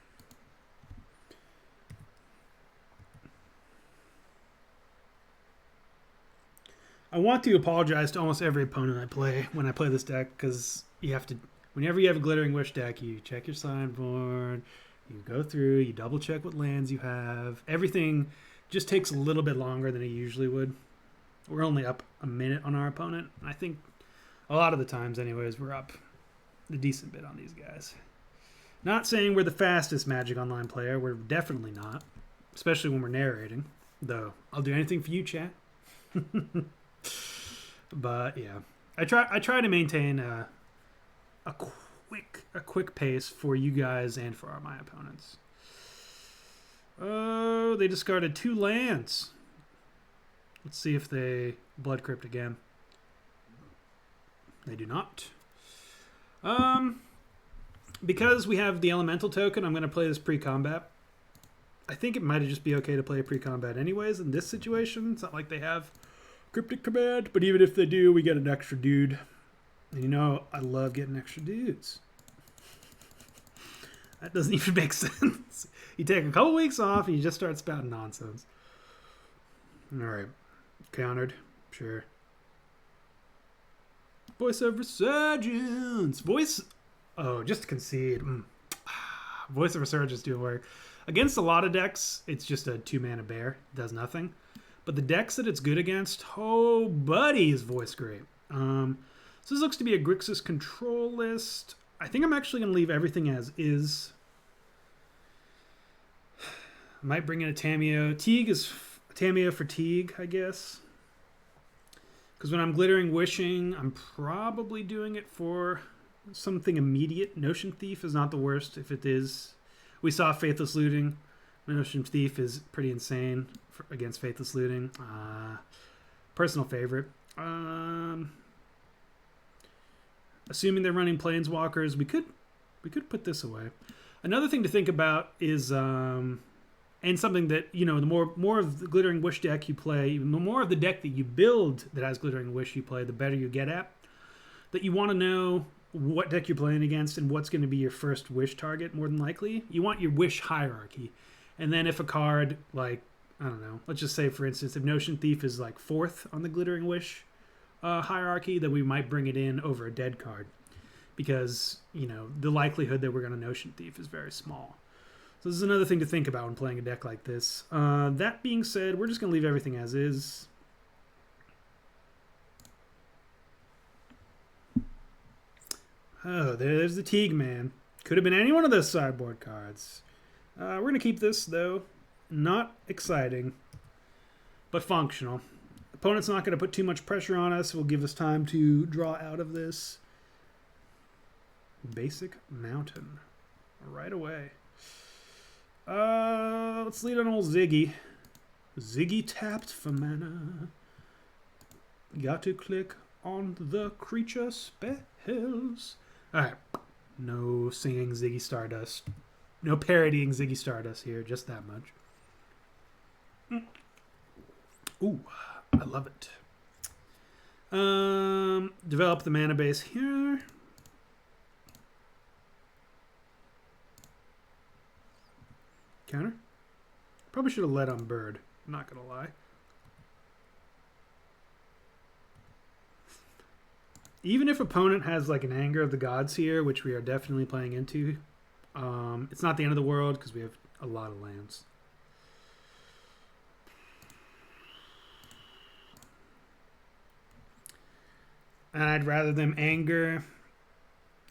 I want to apologize to almost every opponent I play when I play this deck, because you have to, whenever you have a Glittering Wish deck, you check your sideboard, you go through, you double check what lands you have. Everything just takes a little bit longer than it usually would. We're only up a minute on our opponent. I think a lot of the times anyways, we're up a decent bit on these guys. Not saying we're the fastest Magic Online player. We're definitely not, especially when we're narrating. Though, I'll do anything for you, chat. But yeah, I try to maintain a quick pace for you guys and for my opponents. Oh, they discarded 2 lands. Let's see if they Blood Crypt again. They do not. Because we have the Elemental token, I'm going to play this pre-combat. I think it might just be okay to play a pre-combat anyways in this situation. It's not like they have Cryptic Command, but even if they do, we get an extra dude. And you know, I love getting extra dudes. That doesn't even make sense. You take a couple weeks off and you just start spouting nonsense. Alright. Countered. Sure. Voice of Resurgence. Oh, just to concede. Voice of Resurgence do work. Against a lot of decks, it's just a 2-mana bear. It does nothing. But the decks that it's good against, oh, buddy, is Voice great. So this looks to be a Grixis control list. I think I'm actually going to leave everything as is. I might bring in a Tameo. Teague is Tameo for Teague, I guess. Because when I'm Glittering Wishing, I'm probably doing it for something immediate. Notion Thief is not the worst if it is. We saw Faithless Looting. Notion Thief is pretty insane against Faithless Looting. Personal favorite. Assuming they're running Planeswalkers, we could put this away. Another thing to think about is, and something that, you know, the more of the Glittering Wish deck you play, the more of the deck that you build that has Glittering Wish you play, the better you get at. That you want to know what deck you're playing against and what's going to be your first wish target, more than likely. You want your wish hierarchy. And then if a card, like, I don't know, let's just say, for instance, if Notion Thief is like 4th on the Glittering Wish hierarchy, then we might bring it in over a dead card. Because, you know, the likelihood that we're going to Notion Thief is very small. So this is another thing to think about when playing a deck like this. That being said, we're just going to leave everything as is. Oh, there's the Teague Man. Could have been any one of those sideboard cards. We're going to keep this, though. Not exciting, but functional. Opponent's not going to put too much pressure on us. Will give us time to draw out of this. Basic Mountain. Right away. Let's lead on old Ziggy. Ziggy tapped for mana. Got to click on the creature spells. Alright. No singing Ziggy Stardust. No parodying Ziggy Stardust here. Just that much. Ooh, I love it. Develop the mana base here. Counter. Probably should have led on Bird. I'm not going to lie. Even if opponent has like an Anger of the Gods here, which we are definitely playing into, it's not the end of the world because we have a lot of lands. And I'd rather them Anger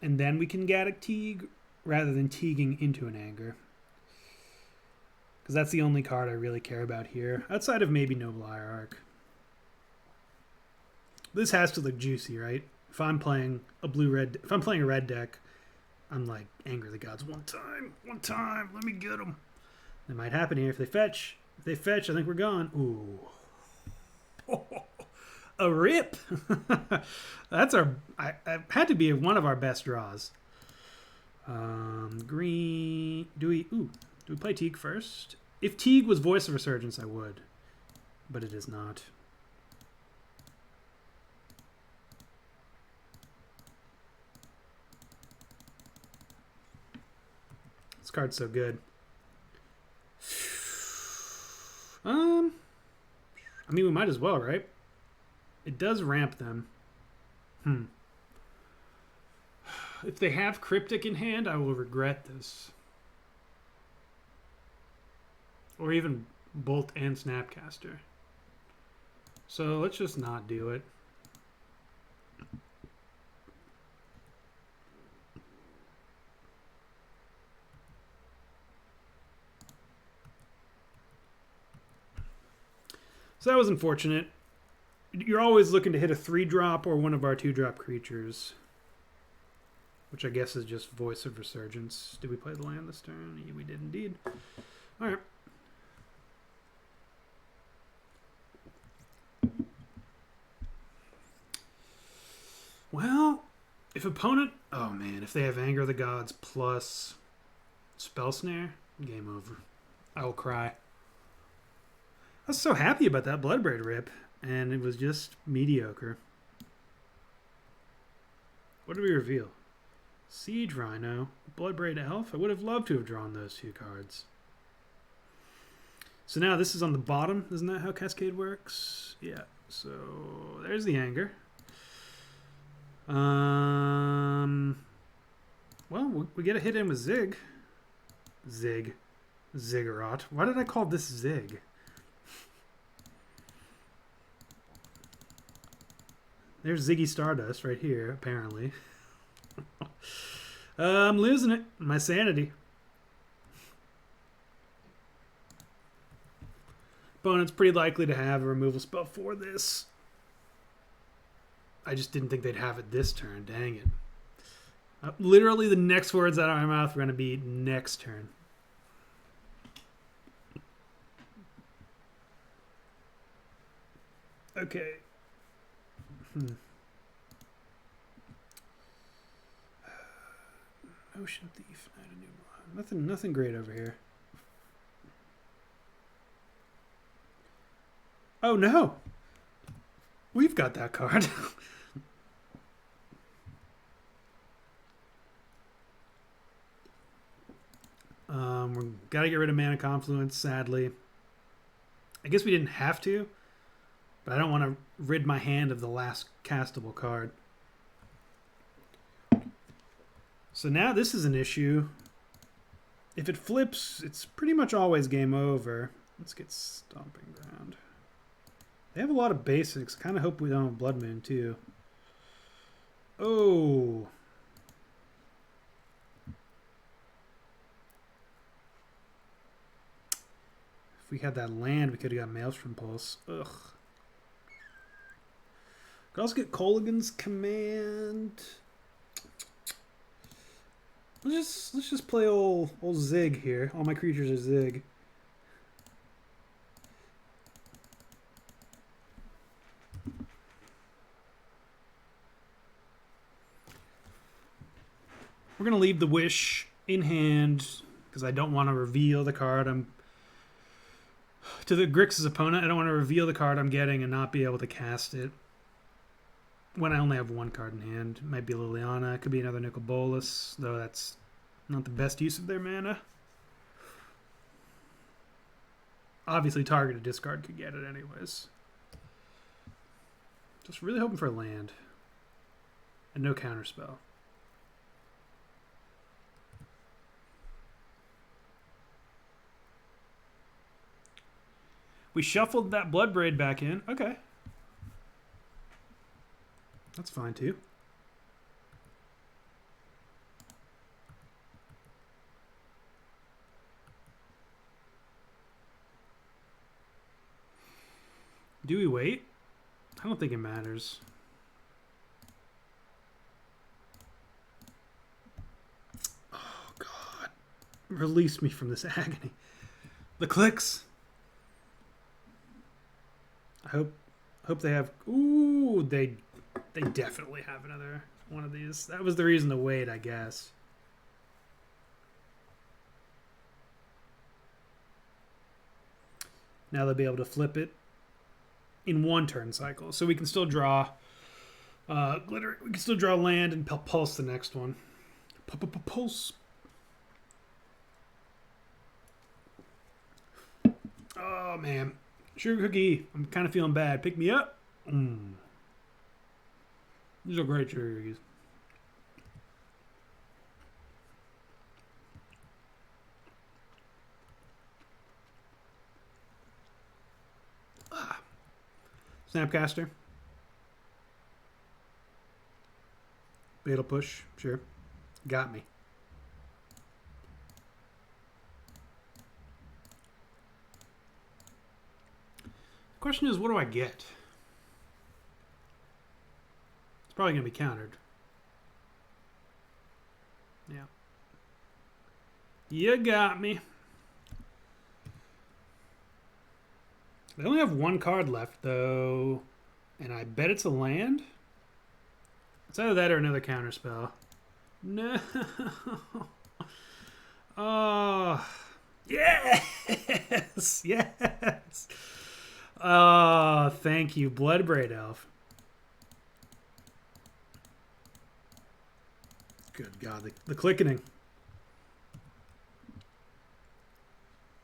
and then we can Gaddock Teague rather than Teaguing into an Anger. Because that's the only card I really care about here, outside of maybe Noble Hierarch. This has to look juicy, right? If I'm playing a if I'm playing a red deck, I'm like, Anger of the Gods one time, let me get them. That might happen here if they fetch. If they fetch, I think we're gone. Ooh. A rip. That's our, I had to be one of our best draws. Green, do we play Teague first? If Teague was Voice of Resurgence, I would, but it is not. This card's so good. I mean, we might as well, right? It does ramp them. If they have Cryptic in hand, I will regret this. Or even Bolt and Snapcaster. So let's just not do it. So that was unfortunate. You're always looking to hit a 3-drop or one of our 2-drop creatures. Which I guess is just Voice of Resurgence. Did we play the land this turn? Yeah, we did indeed. Alright. Well, if opponent... Oh man, if they have Anger of the Gods plus Spell Snare, game over. I will cry. I was so happy about that Bloodbraid rip, and it was just mediocre. What did we reveal? Siege Rhino, Bloodbraid Elf. I would have loved to have drawn those 2 cards. So now this is on the bottom. Isn't that how Cascade works? Yeah. So there's the Anger. Well, we get a hit in with Zig. Ziggurat. Why did I call this Zig? There's Ziggy Stardust right here, apparently. I'm losing it. My sanity. Opponent's pretty likely to have a removal spell for this. I just didn't think they'd have it this turn. Dang it. Literally the next words out of my mouth were going to be next turn. Okay. Ocean Thief. Nothing great over here. Oh no! We've got that card. We're gotta get rid of Mana Confluence, sadly. I guess we didn't have to, but I don't want to rid my hand of the last castable card. So now this is an issue. If it flips, it's pretty much always game over. Let's get Stomping Ground. They have a lot of basics. Kind of hope we don't have Blood Moon too. Oh. If we had that land, we could have got Maelstrom Pulse. Ugh. Could also get Kolaghan's Command. Let's just play old Zig here. All my creatures are Zig. We're gonna leave the Wish in hand because I don't want to reveal the card I'm to the Grixis opponent. I don't want to reveal the card I'm getting and not be able to cast it when I only have one card in hand. It might be Liliana. It could be another Nicol Bolas, though that's not the best use of their mana. Obviously, targeted discard could get it anyways. Just really hoping for a land. And no counterspell. We shuffled that Bloodbraid back in. Okay. That's fine too. Do we wait? I don't think it matters. Oh, God. Release me from this agony. The clicks. I hope they have... Ooh, they definitely have another one of these. That was the reason to wait, I guess. Now they'll be able to flip it in one turn cycle. So we can still draw glitter. We can still draw land and pulse the next one. Pulse. Oh, man. Sugar Cookie. I'm kind of feeling bad. Pick me up. These are great sugar cookies. Snapcaster. Fatal Push. Sure. Got me. The question is, what do I get? It's probably going to be countered. Yeah. You got me. They only have one card left, though. And I bet it's a land? It's either that or another counterspell. No. Oh. Yes! Yes! Oh, thank you, Bloodbraid Elf. Good God, the clickening.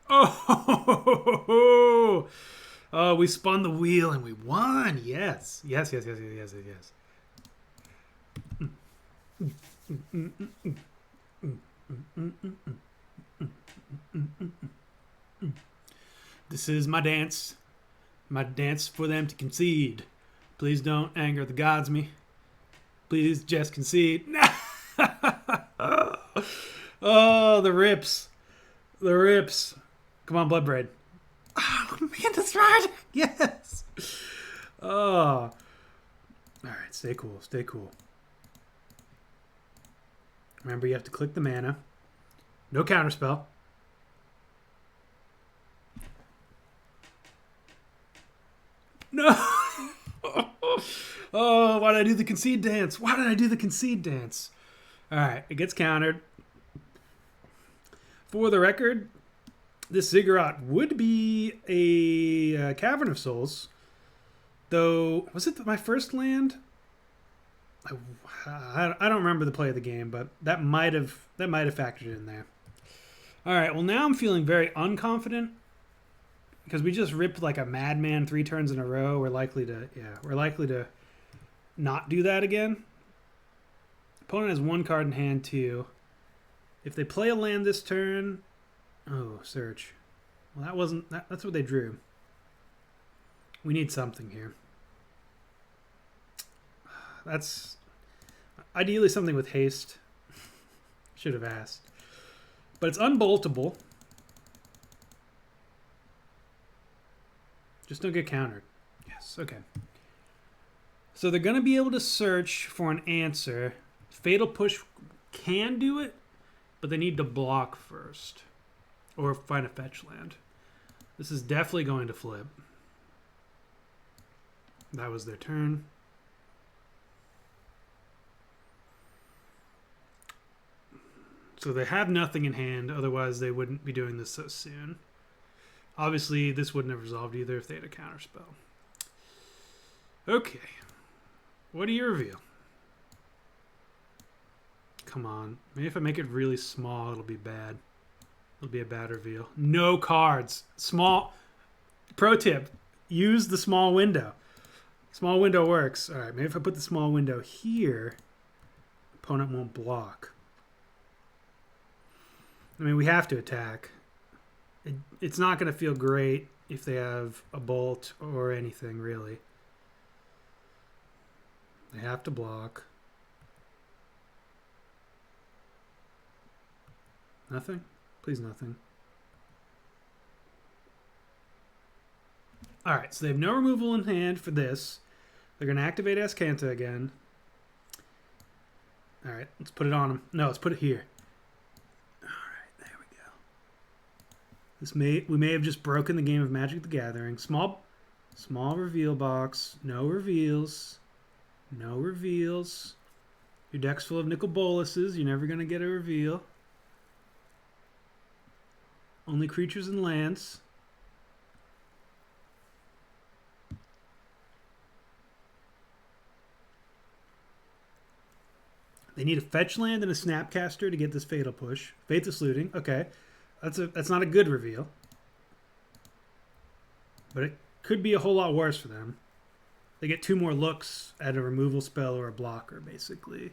Oh! Oh, we spun the wheel and we won. Yes. Yes, yes, yes, yes, yes, yes. This is my dance. My dance for them to concede. Please don't anger the gods me. Please just concede. Oh, the rips. The rips. Come on, Bloodbraid. Oh, man, that's right. Yes. Oh. All right, stay cool. Stay cool. Remember, you have to click the mana. No counterspell. No. Oh, why did I do the concede dance? Why did I do the concede dance? All right, it gets countered. For the record, this Ziggurat would be a Cavern of Souls. Though, was it my first land? I don't remember the play of the game, but that might have factored in there. All right, well now I'm feeling very unconfident because we just ripped like a madman 3 turns in a row. We're likely to not do that again. Opponent has 1 card in hand too. If they play a land this turn, oh, search. Well, that wasn't that's what they drew. We need something here. That's ideally something with haste. Should have asked. But it's unboltable. Just don't get countered. Yes, okay. So they're going to be able to search for an answer. Fatal Push can do it, but they need to block first. Or find a fetch land. This is definitely going to flip. That was their turn. So they have nothing in hand, otherwise they wouldn't be doing this so soon. Obviously, this wouldn't have resolved either if they had a counterspell. Okay. What do you reveal? Come on. Maybe if I make it really small, it'll be bad. It'll be a bad reveal. No cards. Small. Pro tip. Use the small window. Small window works. All right, maybe if I put the small window here, opponent won't block. I mean, we have to attack. It's not going to feel great if they have a bolt or anything, really. They have to block. Nothing? Please nothing. Alright, so they have no removal in hand for this. They're going to activate Ascanta again. Alright, let's put it on them. No, let's put it here. We may have just broken the game of Magic the Gathering. Small reveal box. No reveals. No reveals. Your deck's full of nickel boluses. You're never going to get a reveal. Only creatures and lands. They need a fetch land and a Snapcaster to get this Fatal Push. Faithless Looting. Okay. That's not a good reveal. But it could be a whole lot worse for them. They get 2 more looks at a removal spell or a blocker, basically.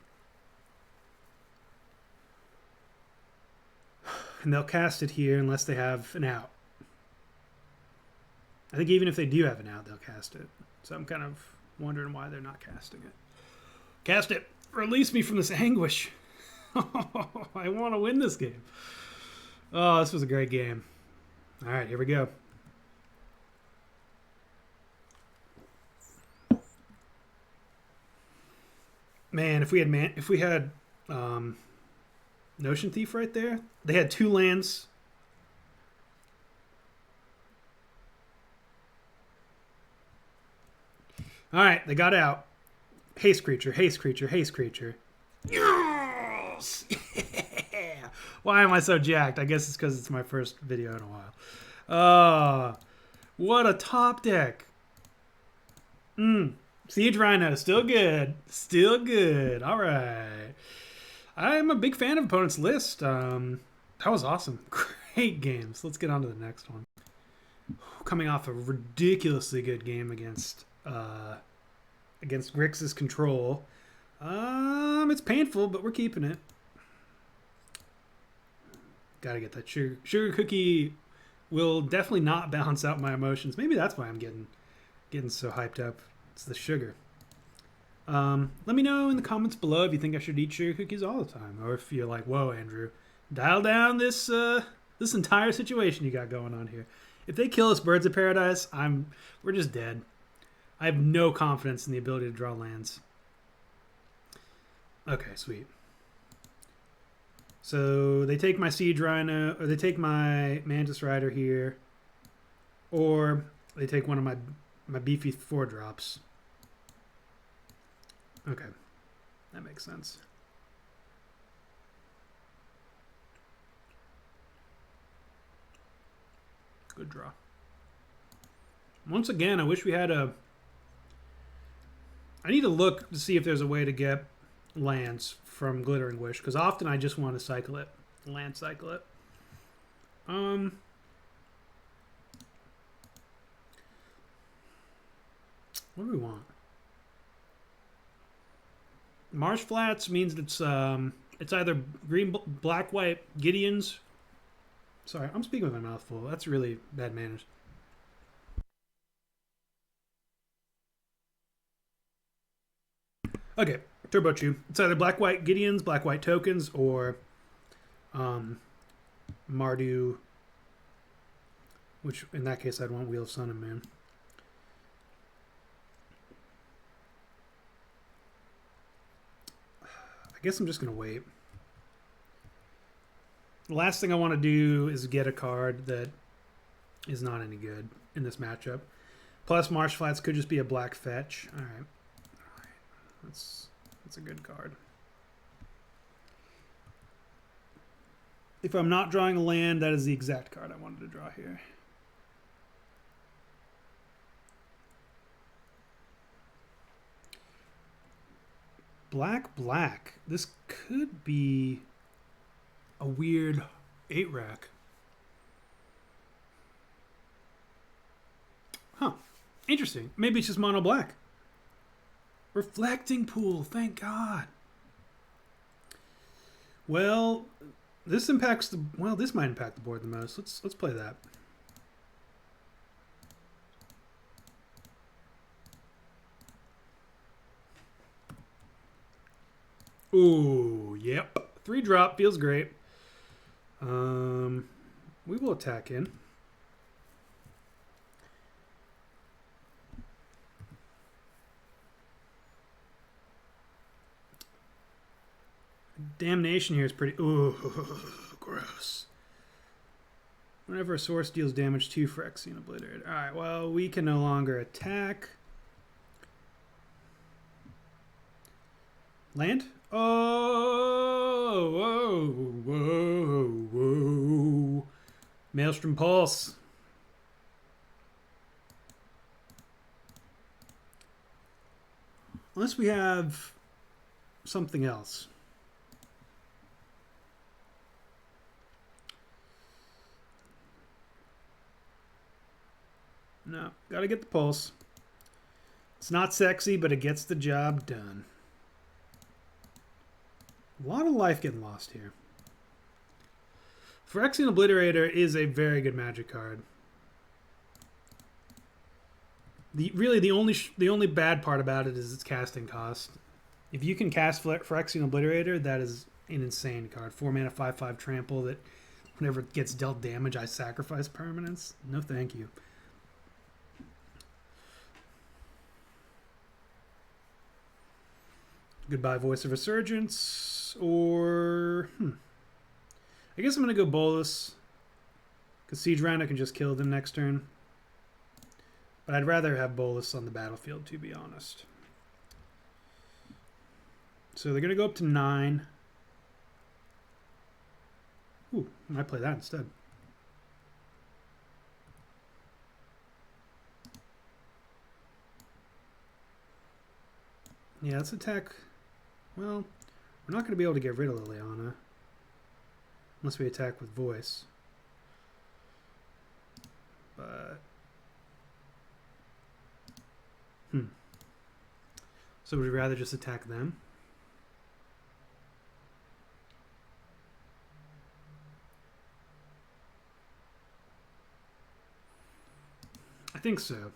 And they'll cast it here unless they have an out. I think even if they do have an out, they'll cast it. So I'm kind of wondering why they're not casting it. Cast it! Release me from this anguish! I want to win this game. Oh, this was a great game. All right, here we go. Man, if we had Notion Thief right there, they had 2 lands. All right, they got out. Haste creature, haste creature, haste creature. Yes! Why am I so jacked? I guess it's because it's my first video in a while. What a top deck. Siege Rhino, still good. Still good. All right. I'm a big fan of opponent's list. That was awesome. Great games. Let's get on to the next one. Coming off a ridiculously good game against Grixis Control. It's painful, but we're keeping it. Gotta get that sugar cookie. Will definitely not balance out my emotions. Maybe that's why I'm getting so hyped up. It's the sugar. Let me know in the comments below if you think I should eat sugar cookies all the time, or if you're like, whoa, Andrew, dial down this entire situation you got going on here. If they kill us Birds of Paradise, we're just dead. I have no confidence in the ability to draw lands. Okay, sweet. So they take my Siege Rhino, or they take my Mantis Rider here, or they take one of my beefy 4-drops. Okay, that makes sense. Good draw. Once again, I wish we had a... I need to look to see if there's a way to get lands from Glittering Wish, because often I just want to cycle it. Land cycle it. What do we want? Marsh Flats means it's either green, black, white Gideons. Sorry, I'm speaking with my mouth full. That's really bad manners. Okay, Turbo Chew. It's either black, white Gideons, black, white tokens, or Mardu, which in that case I'd want Wheel of Sun and Moon. I guess I'm just going to wait. The last thing I want to do is get a card that is not any good in this matchup. Plus, Marsh Flats could just be a black fetch. All right. That's a good card. If I'm not drawing a land, that is the exact card I wanted to draw here. Black, black. This could be a weird 8-rack. Huh. Interesting. Maybe it's just mono black. Reflecting Pool. Thank God. Well, this impacts the... Well, this might impact the board the most. Let's play that. Ooh, yep. 3-drop feels great. We will attack in. Damnation here is pretty... Ooh, gross. Whenever a source deals damage to Phyrexian Obliterator. Alright, well, we can no longer attack. Land? Oh, whoa, whoa, whoa. Maelstrom Pulse. Unless we have something else. No, gotta get the pulse. It's not sexy, but it gets the job done. A lot of life getting lost here. Phyrexian Obliterator is a very good Magic card. The only bad part about it is its casting cost. If you can cast Phyrexian Obliterator, that is an insane card. 4 mana, 5/5 trample that whenever it gets dealt damage, I sacrifice permanents. No, thank you. Goodbye, Voice of Resurgence, or... I guess I'm going to go Bolus, because Siege Rhino can just kill them next turn. But I'd rather have Bolus on the battlefield, to be honest. So they're going to go up to 9. Ooh, I might play that instead. Yeah, let's attack... Well, we're not going to be able to get rid of Liliana. Unless we attack with Voice. But... So would we rather just attack them? I think so.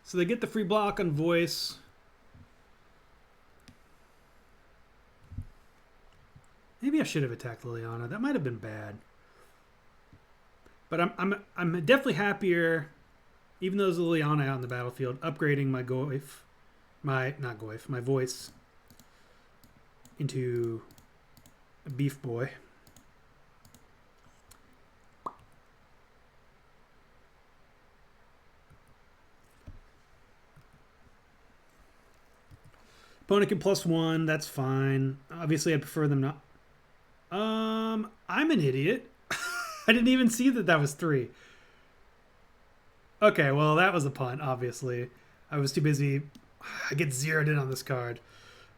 So they get the free block on Voice. Maybe I should have attacked Liliana. That might have been bad. But I'm definitely happier, even though there's Liliana out on the battlefield, upgrading my my Voice into a Beef Boy. Opponent can +1. That's fine. Obviously, I prefer them not. I'm an idiot. I didn't even see that that was 3. Okay, well, that was a punt, obviously. I was too busy. I get zeroed in on this card.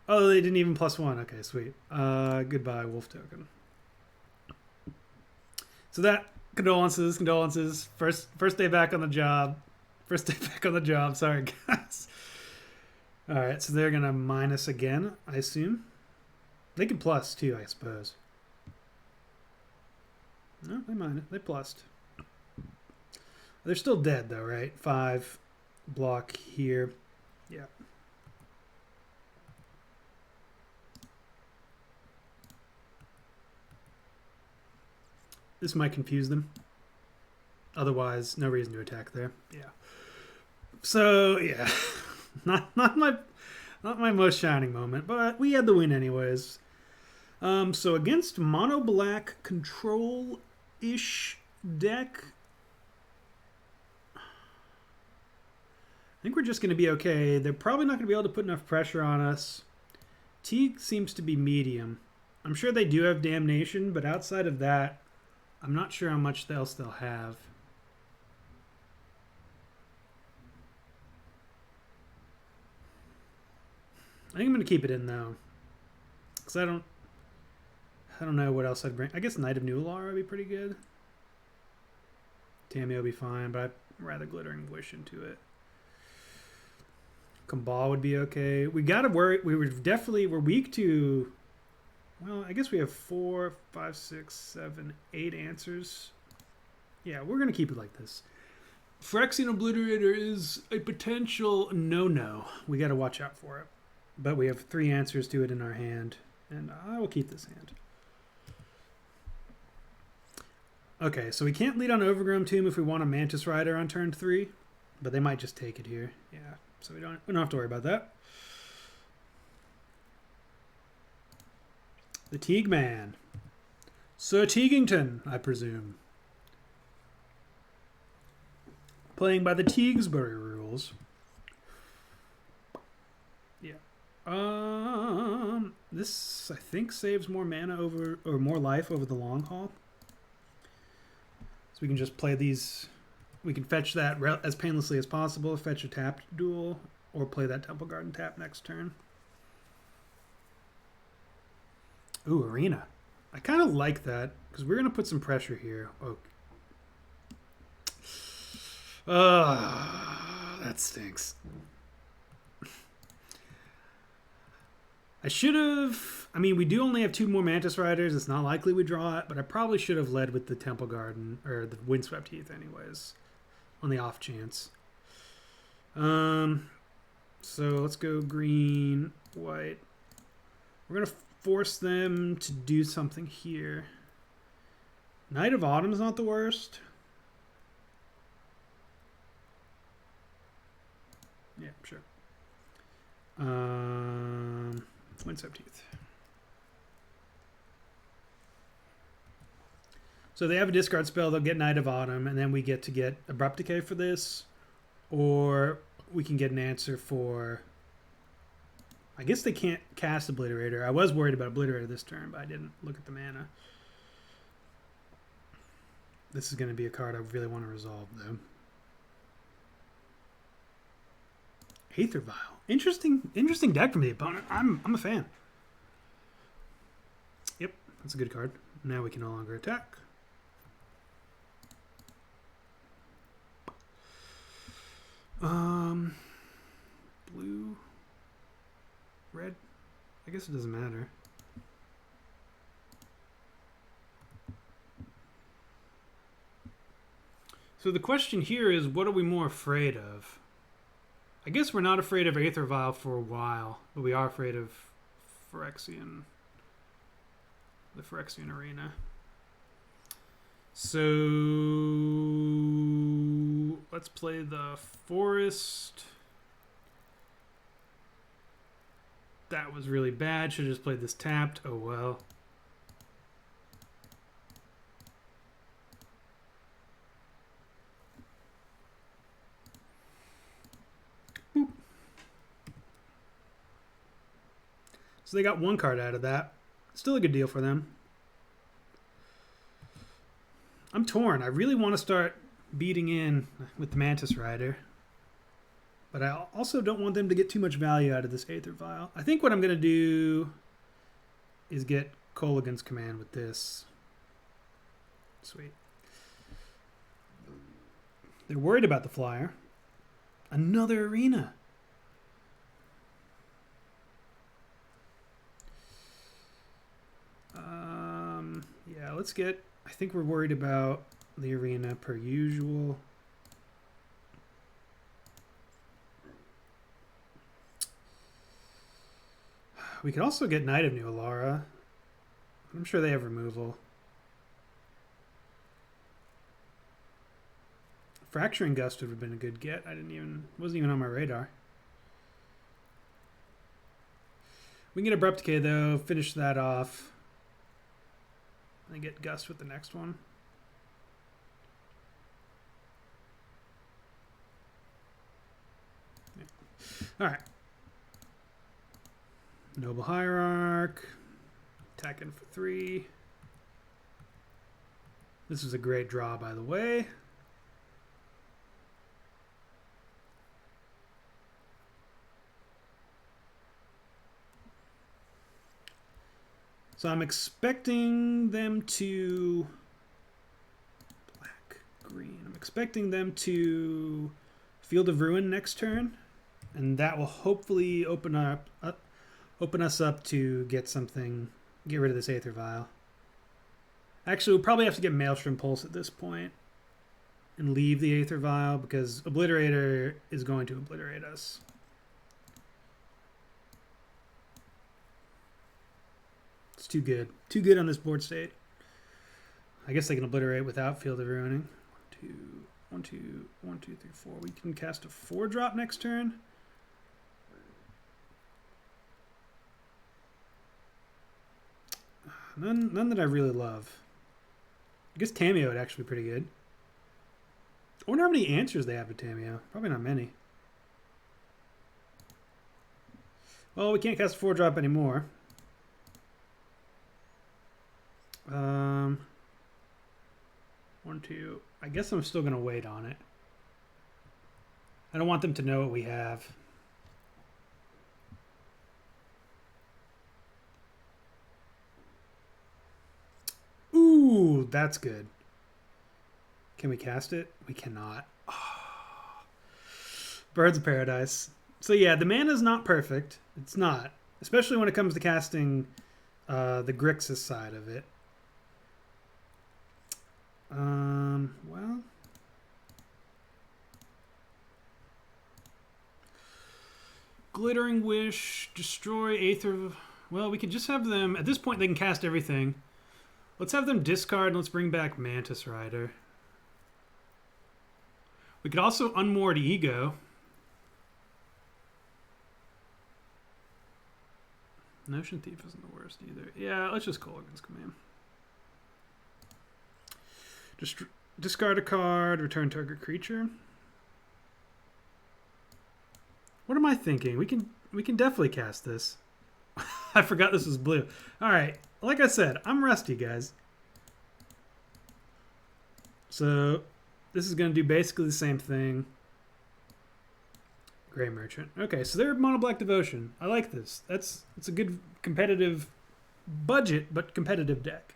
Oh, they didn't even +1. Okay, sweet. Goodbye, Wolf Token. So that, condolences. First day back on the job. Sorry, guys. All right, so they're going to minus again, I assume. They can plus, too, I suppose. No, they plussed. They're still dead, though, right? 5 block here. Yeah. This might confuse them. Otherwise, no reason to attack there. Yeah. So, yeah. not my most shining moment, but we had the win anyways. So against mono black control-ish deck, I think we're just going to be okay. They're probably not going to be able to put enough pressure on us. Teague seems to be medium. I'm sure they do have Damnation, but outside of that, I'm not sure how much else they'll have. I think I'm going to keep it in, though. Because I don't know what else I'd bring. I guess Knight of Nular would be pretty good. Tammy will be fine, but I'd rather Glittering Wish into it. Kambal would be okay. We got to worry. We're weak to... Well, I guess we have 4, 5, 6, 7, 8 answers. Yeah, we're going to keep it like this. Phyrexian Obliterator is a potential no-no. We got to watch out for it. But we have 3 answers to it in our hand, and I will keep this hand. Okay, so we can't lead on Overgrown Tomb if we want a Mantis Rider on turn 3, but they might just take it here. Yeah, so we don't have to worry about that. The Teague Man. Sir Teagington, I presume. Playing by the Teaguesbury rules. Yeah. This, I think, saves more mana over, or more life over the long haul. So we can just play these. We can fetch that as painlessly as possible, fetch a tapped duel, or play that Temple Garden tap next turn. Ooh, Arena. I kind of like that, because we're going to put some pressure here. Oh, that stinks. I should have... I mean, we do only have 2 more Mantis Riders. It's not likely we draw it, but I probably should have led with the Temple Garden, or the Windswept Heath anyways, on the off chance. So let's go green, white. We're going to force them to do something here. Knight of Autumn is not the worst. Yeah, sure. Windswept Heath. So they have a discard spell. They'll get Knight of Autumn, and then we get to get Abrupt Decay for this. Or we can get an answer for... I guess they can't cast Obliterator. I was worried about Obliterator this turn, but I didn't look at the mana. This is going to be a card I really want to resolve, though. Aether Vial. Interesting deck from the opponent. I'm a fan. Yep, that's a good card. Now we can no longer attack. Blue, red. I guess it doesn't matter. So the question here is, what are we more afraid of? I guess we're not afraid of Aether Vial for a while, but we are afraid of Phyrexian. The Phyrexian Arena. So let's play the Forest. That was really bad. Should have just played this tapped. Oh well. Boop. So they got one card out of that. Still a good deal for them. I'm torn. I really want to start beating in with the Mantis Rider. But I also don't want them to get too much value out of this Aether Vial. I think what I'm going to do is get Kolaghan's Command with this. Sweet. They're worried about the flyer. Another arena. Yeah, let's get... I think we're worried about the arena per usual. We could also get Knight of New Alara. I'm sure they have removal. Fracturing Gust would have been a good get. Wasn't even on my radar. We can get Abrupt Decay though, finish that off. And get Gust with the next one. Yeah. Alright. Noble Hierarch. Attacking for 3. This is a great draw, by the way. So I'm expecting them to... Black, green. I'm expecting them to Field of Ruin next turn. And that will hopefully open us up to get something... Get rid of this Aether Vial. Actually, we'll probably have to get Maelstrom Pulse at this point. And leave the Aether Vial because Obliterator is going to obliterate us. It's too good. Too good on this board state. I guess they can obliterate without Field of Ruining. 1, 2, 1, 2, 3, 4. We can cast a 4-drop next turn. None that I really love. I guess Tamiyo would actually be pretty good. I wonder how many answers they have with Tamiyo. Probably not many. Well, we can't cast a 4-drop anymore. 1, 2. I guess I'm still going to wait on it. I don't want them to know what we have. Ooh, that's good. Can we cast it? We cannot. Oh. Birds of Paradise. So yeah, the mana is not perfect. It's not. Especially when it comes to casting the Grixis side of it. Well. Glittering Wish, destroy Aether. Well, we could just have them... At this point, they can cast everything. Let's have them discard and let's bring back Mantis Rider. We could also unmoor the Ego. Notion Thief isn't the worst either. Yeah, let's just Kolaghan's Command. Just discard a card, return target creature. What am I thinking? We can definitely cast this. I forgot this was blue. All right, like I said, I'm rusty, guys. So this is going to do basically the same thing. Gray Merchant. Okay, so they're Mono Black Devotion. I like this. It's a good competitive budget, but competitive deck.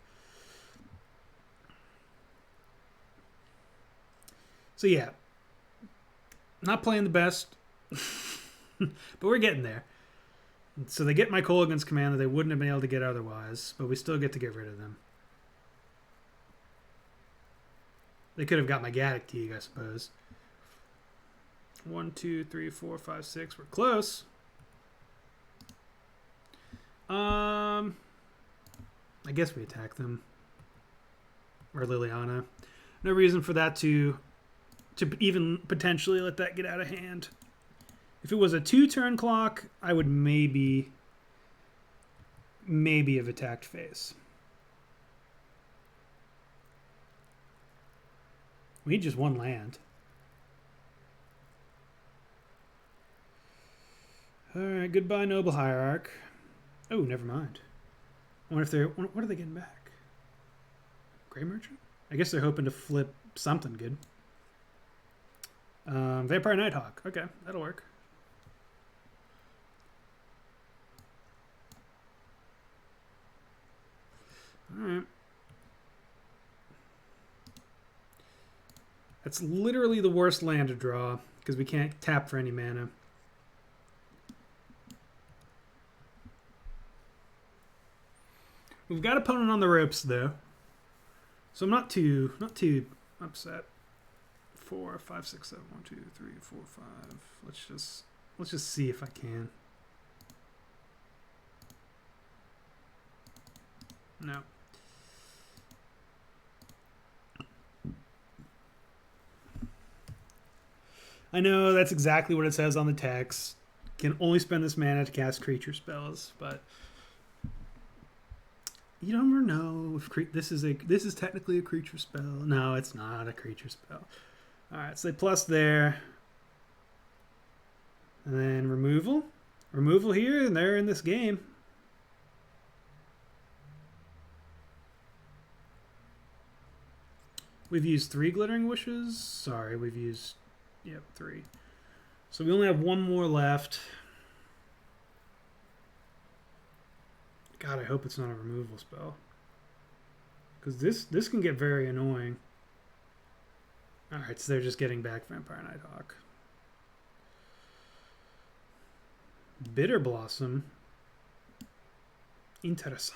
So yeah, not playing the best, but we're getting there. So they get my Kolaghan's Command that they wouldn't have been able to get otherwise, but we still get to get rid of them. They could have got my Gaddock Teague, I suppose. 1, 2, 3, 4, 5, 6. We're close. I guess we attack them. Or Liliana. No reason for that to even potentially let that get out of hand. If it was a 2-turn clock, I would maybe have attacked face. We need just one land. Alright, goodbye Noble Hierarch. Oh, never mind. I wonder if they're... What are they getting back? Gray Merchant? I guess they're hoping to flip something good. Vampire Nighthawk. Okay, that'll work. Alright. That's literally the worst land to draw, because we can't tap for any mana. We've got opponent on the ropes, though. So I'm not too upset. 4, 5, 6, 7, 1, 2, 3, 4, 5. Let's just see if I can. No. I know that's exactly what it says on the text. Can only spend this mana to cast creature spells, but you never know if this is technically a creature spell. No, it's not a creature spell. All right, so they plus there, and then removal here, and they're in this game. We've used 3 Glittering Wishes. Sorry, we've used 3. So we only have 1 more left. God, I hope it's not a removal spell. Because this can get very annoying. Alright, so they're just getting back Vampire Nighthawk. Bitter Blossom. Interessante.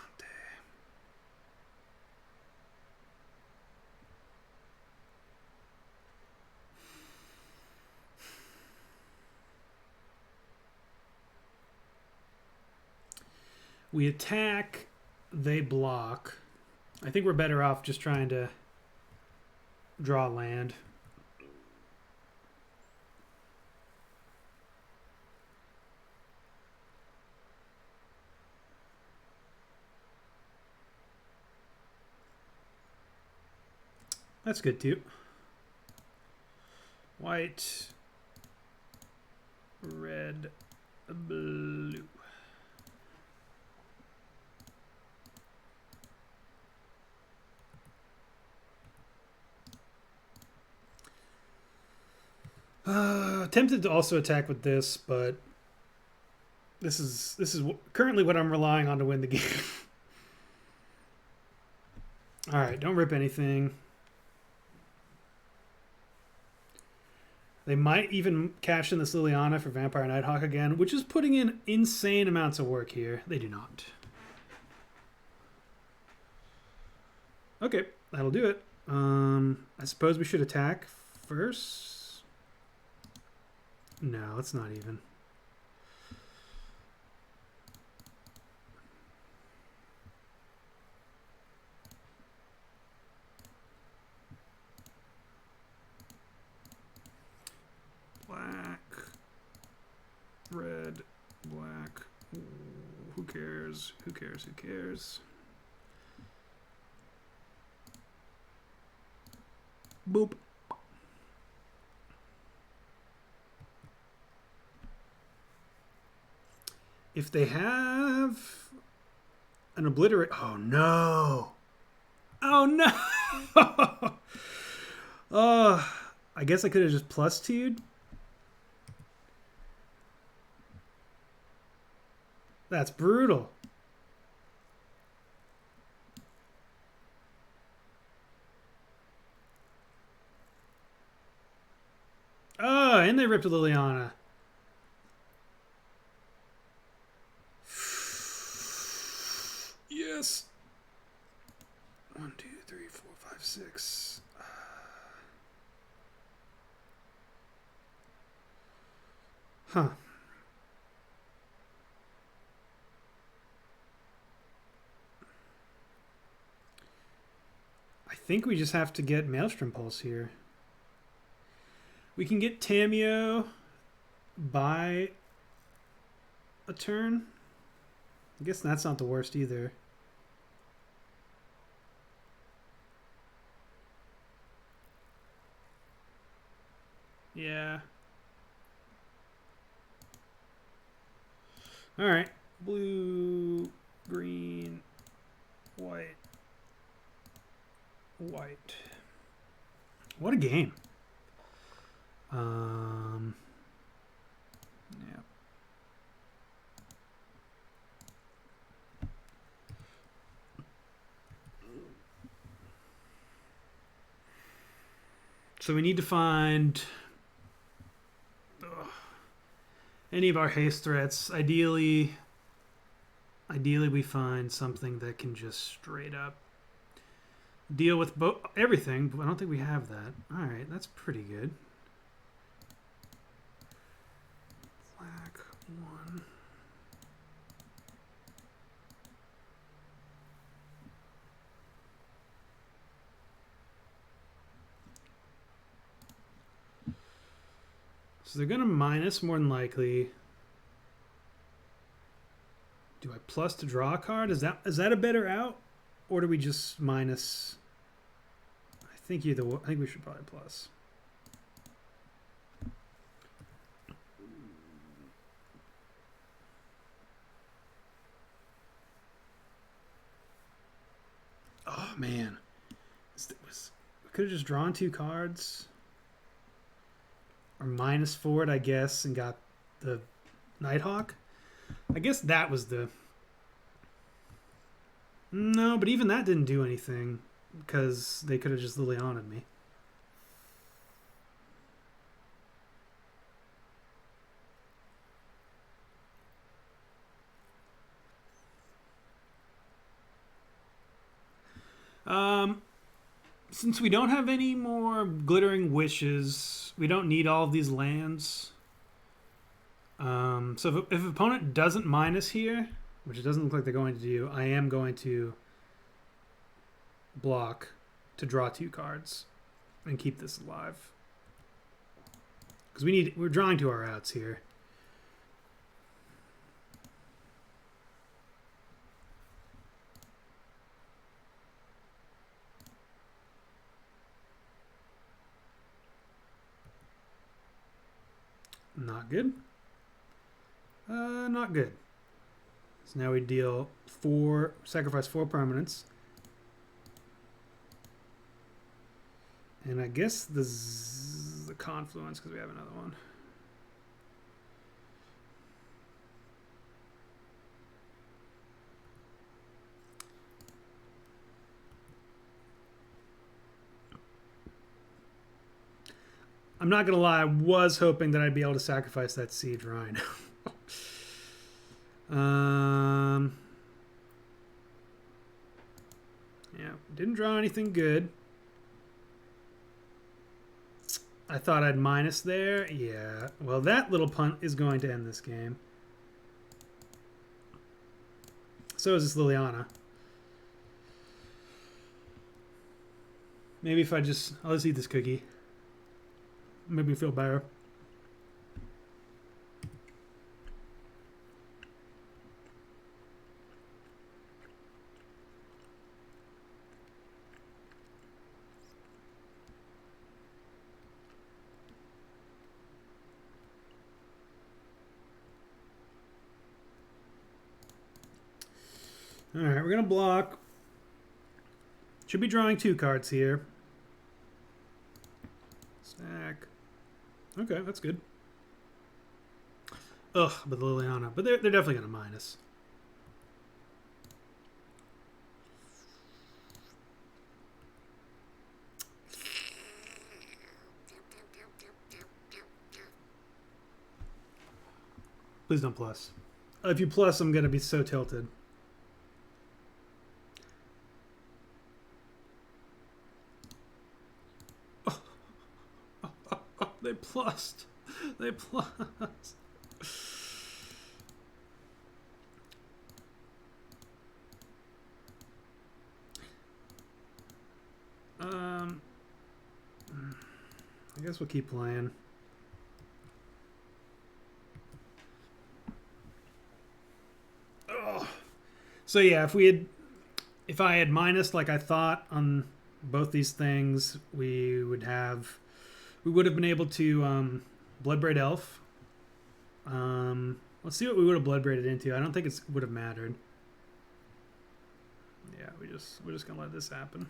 We attack, they block. I think we're better off just trying to draw land. That's good too. White, red, blue. Tempted to also attack with this, but this is currently what I'm relying on to win the game. All right, don't rip anything. They might even cash in this Liliana for Vampire Nighthawk again, which is putting in insane amounts of work here. They do not. Okay, that'll do it. I suppose we should attack first. No, it's not even. Black, red, black. Ooh, who cares? Who cares? Who cares? Boop. If they have an Obliterator... Oh, no. Oh, no. Oh, I guess I could have just plus 2'd. That's brutal. Oh, and they ripped Liliana. Yes. 1, 2, 3, 4, 5, 6. Huh. I think we just have to get Maelstrom Pulse here. We can get Tameo by a turn. I guess that's not the worst either. Yeah. All right. Blue, green, white, white. What a game. Yeah. So we need to find any of our haste threats. Ideally we find something that can just straight up deal with everything, but I don't think we have that. All right, that's pretty good. Black 1. So they're going to minus more than likely. Do I plus to draw a card? Is that a better out? Or do we just minus? I think I think we should probably plus. Oh man. We could have just drawn 2 cards. Or minus for it, I guess, and got the Nighthawk. I guess that was the... No, but even that didn't do anything because they could have just Liliana'd me. Since we don't have any more Glittering Wishes, we don't need all of these lands. So if opponent doesn't minus here, which it doesn't look like they're going to do, I am going to block to draw 2 cards and keep this alive. Because we're drawing to our outs here. Not good. Not good. So now we deal 4, sacrifice 4 permanents. And I guess this is the Confluence because we have another one. I'm not going to lie, I was hoping that I'd be able to sacrifice that Siege Rhino. Yeah, didn't draw anything good. I thought I'd minus there. Yeah, well, that little punt is going to end this game. So is this Liliana. Maybe if I'll just eat this cookie. Make me feel better. All right, we're going to block. Should be drawing 2 cards here. Stack. Okay, that's good. Ugh, but Liliana. But they're definitely going to minus. Please don't plus. If you plus, I'm going to be so tilted. They plussed. They plussed. I guess we'll keep playing. Oh. So yeah, if I had minus like I thought on both these things, we would have been able to Bloodbraid Elf, Let's see what we would have blood braided into. I don't think it would have mattered. Yeah, we're just gonna let this happen.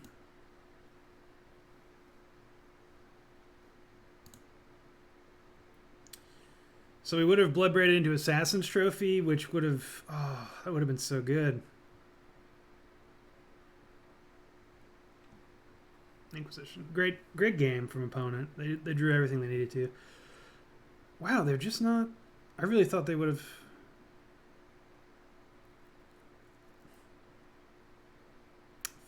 So we would have blood braided into Assassin's Trophy, which would have, oh, that would have been so good. Inquisition. Great game from opponent. They drew everything they needed to. Wow, they're just not... I really thought they would have...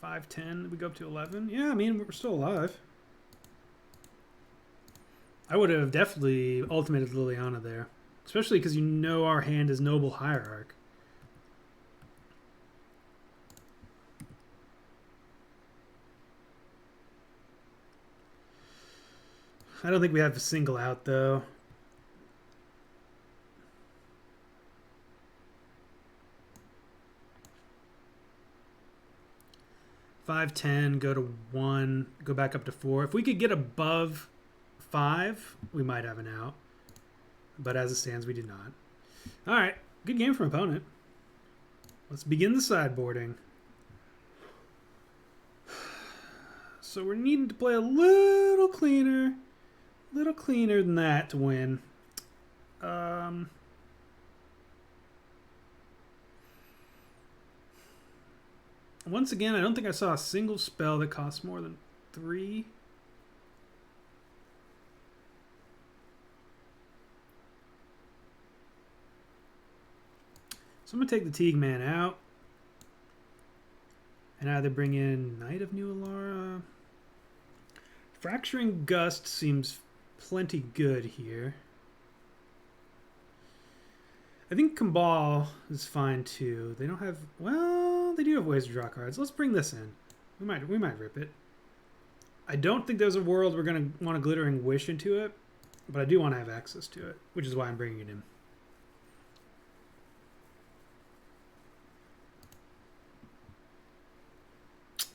$5-10, we go up to 11. Yeah, I mean, we're still alive. I would have definitely ultimated Liliana there. Especially because you know our hand is Noble Hierarch. I don't think we have a single out, though. $5-10, go to 1, go back up to 4. If we could get above 5, we might have an out. But as it stands, we do not. All right, good game from opponent. Let's begin the sideboarding. So we're needing to play a little cleaner than that to win. Once again, I don't think I saw a single spell that costs more than 3. So I'm going to take the Teague Man out and either bring in Knight of New Alara. Fracturing Gust seems plenty good here. I think Cabal is fine too. They don't have... Well, they do have ways to draw cards. Let's bring this in. We might rip it. I don't think there's a world we're going to want a Glittering Wish into it, but I do want to have access to it, which is why I'm bringing it in.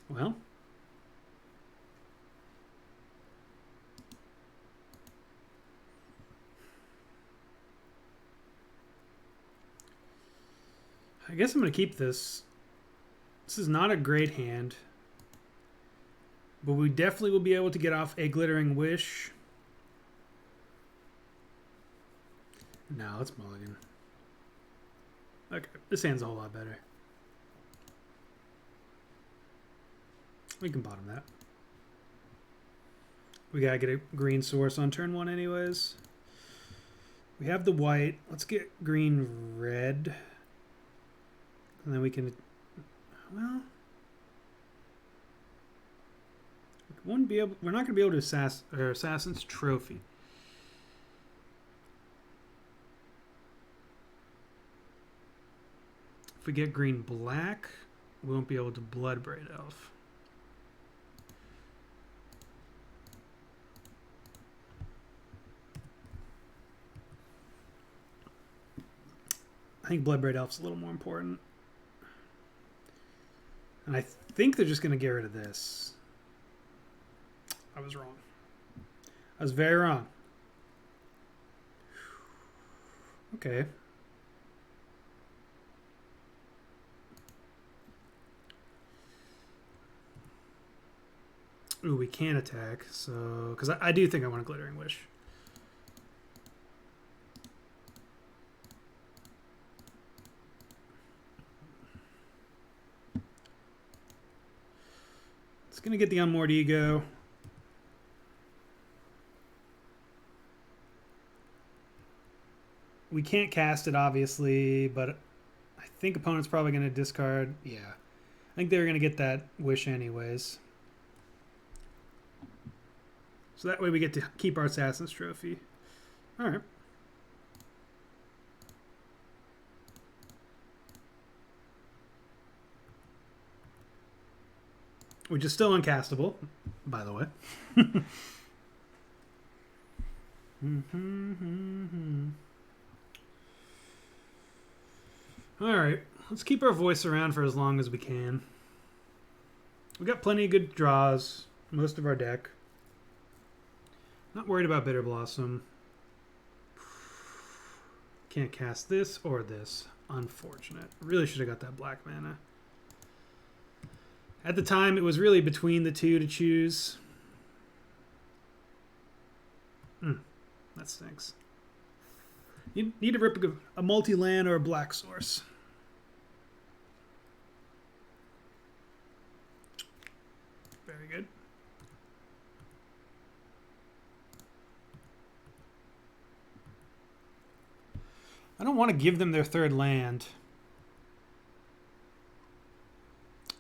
Well, I guess I'm going to keep this. This is not a great hand, but we definitely will be able to get off a Glittering Wish. No, let's mulligan. Okay, this hand's a whole lot better. We can bottom that. We gotta get a green source on turn 1 anyways. We have the white. Let's get green red. And then we can... Well... we're not going to be able to Assassin's Trophy. If we get green black, we won't be able to Bloodbraid Elf. I think Bloodbraid Elf's a little more important. And I think they're just going to get rid of this. I was wrong. I was very wrong. Okay. Ooh, we can attack. So, because I do think I want a Glittering Wish. It's going to get the Unmoored Ego. We can't cast it, obviously, but I think opponent's probably going to discard. Yeah. I think they were going to get that Wish anyways. So that way we get to keep our Assassin's Trophy. All right. Which is still uncastable, by the way. All right, let's keep our voice around for as long as we can. We got plenty of good draws, most of our deck. Not worried about Bitter Blossom. Can't cast this or this. Unfortunate. Really should have got that black mana. At the time, it was really between the two to choose. That stinks. You need to rip a multi-land or a black source. Very good. I don't want to give them their third land.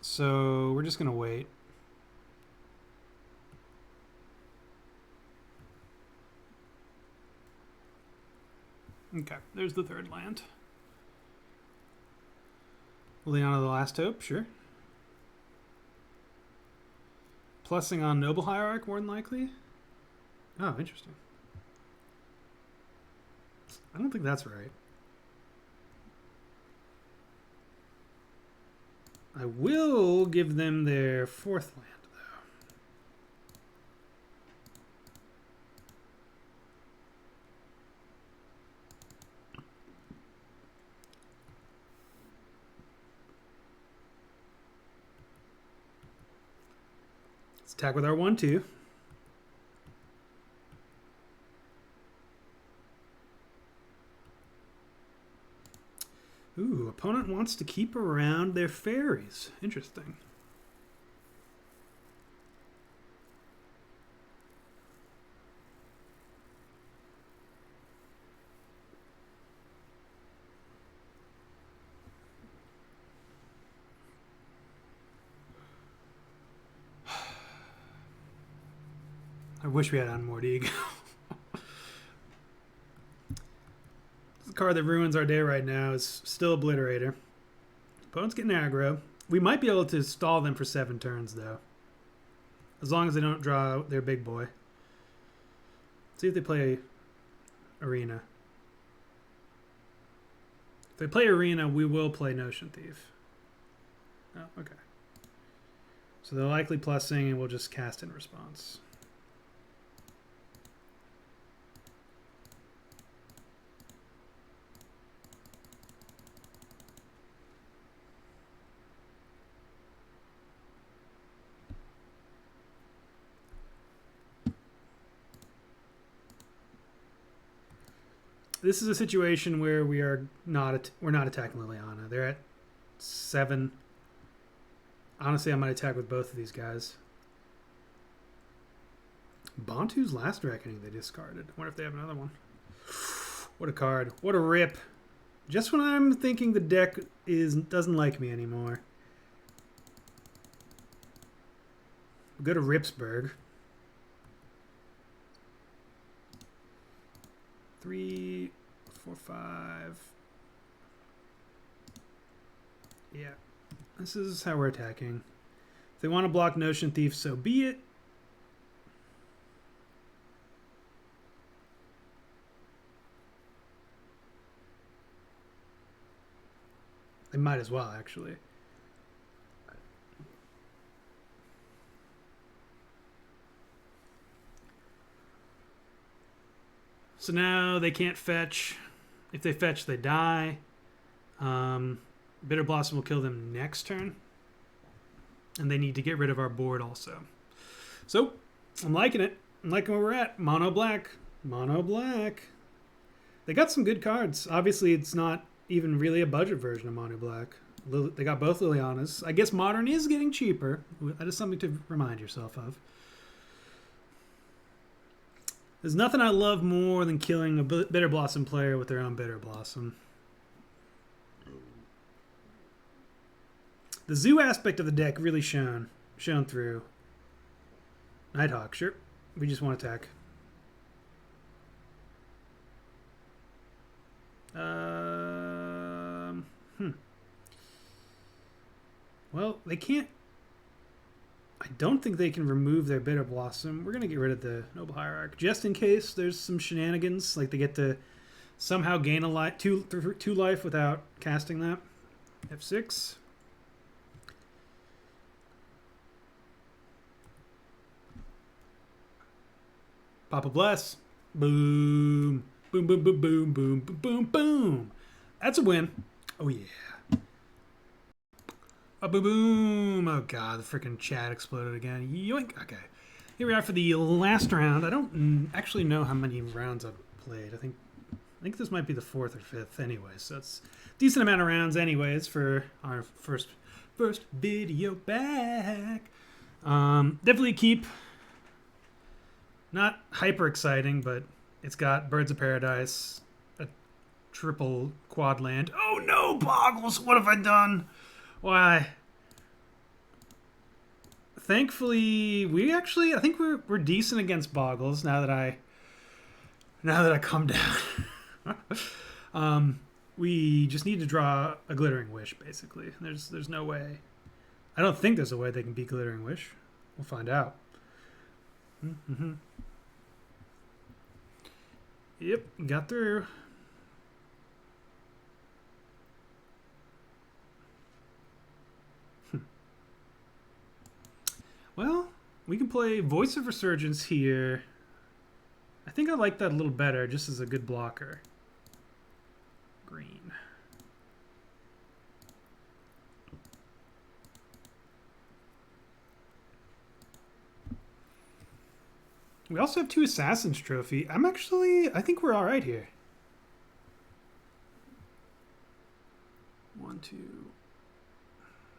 So we're just going to wait. Okay, there's the third land. Liliana the Last Hope, sure. Plussing on Noble Hierarch, more than likely. Oh, interesting. I don't think that's right. I will give them their fourth land, though. Let's attack with our 1/2. Ooh, opponent wants to keep around their fairies. Interesting. I wish we had on Mordig. The card that ruins our day right now is still Obliterator. Opponent's getting aggro. We might be able to stall them for 7 turns, though. As long as they don't draw their big boy. See if they play Arena. If they play Arena, we will play Notion Thief. Oh, okay. So they're likely plussing, and we'll just cast in response. This is a situation where we're not attacking Liliana. They're at 7. Honestly, I might attack with both of these guys. Bantu's Last Reckoning they discarded. I wonder if they have another one. What a card. What a rip. Just when I'm thinking the deck doesn't like me anymore. We'll go to Ripsburg. 3, 4, 5. Yeah. This is how we're attacking. If they want to block Notion Thief, so be it. They might as well, actually. So now they can't fetch. If they fetch, they die. Bitter Blossom will kill them next turn. And they need to get rid of our board also. So, I'm liking it. I'm liking where we're at. Mono black. Mono black. They got some good cards. Obviously, it's not even really a budget version of Mono black. They got both Lilianas. I guess Modern is getting cheaper. That is something to remind yourself of. There's nothing I love more than killing a Bitter Blossom player with their own Bitter Blossom. The zoo aspect of the deck really shown through. Nighthawk, sure. We just want to attack. Well, they can't. I don't think they can remove their Bitter Blossom. We're going to get rid of the Noble Hierarch. Just in case there's some shenanigans. Like they get to somehow gain a life, two life without casting that. F6. Papa Bless. Boom. Boom, boom, boom, boom, boom, boom, boom, boom. That's a win. Oh, yeah. Boom, boom. Oh, God. The freaking chat exploded again. Yoink. Okay. Here we are for the last round. I don't actually know how many rounds I've played. I think this might be the 4th or 5th anyway. So it's a decent amount of rounds anyways for our first video back. Definitely keep. Not hyper exciting, but it's got Birds of Paradise, a triple quad land. Oh no, Bogles! What have I done? Why? Thankfully, I think we're decent against Bogles now that I calm down. We just need to draw a Glittering Wish, basically. There's no way. I don't think there's a way they can beat Glittering Wish. We'll find out. Mm-hmm. Yep, got through. Well, we can play Voice of Resurgence here. I think I like that a little better, just as a good blocker. Green. We also have 2 Assassin's Trophy. I think we're all right here. 1, 2.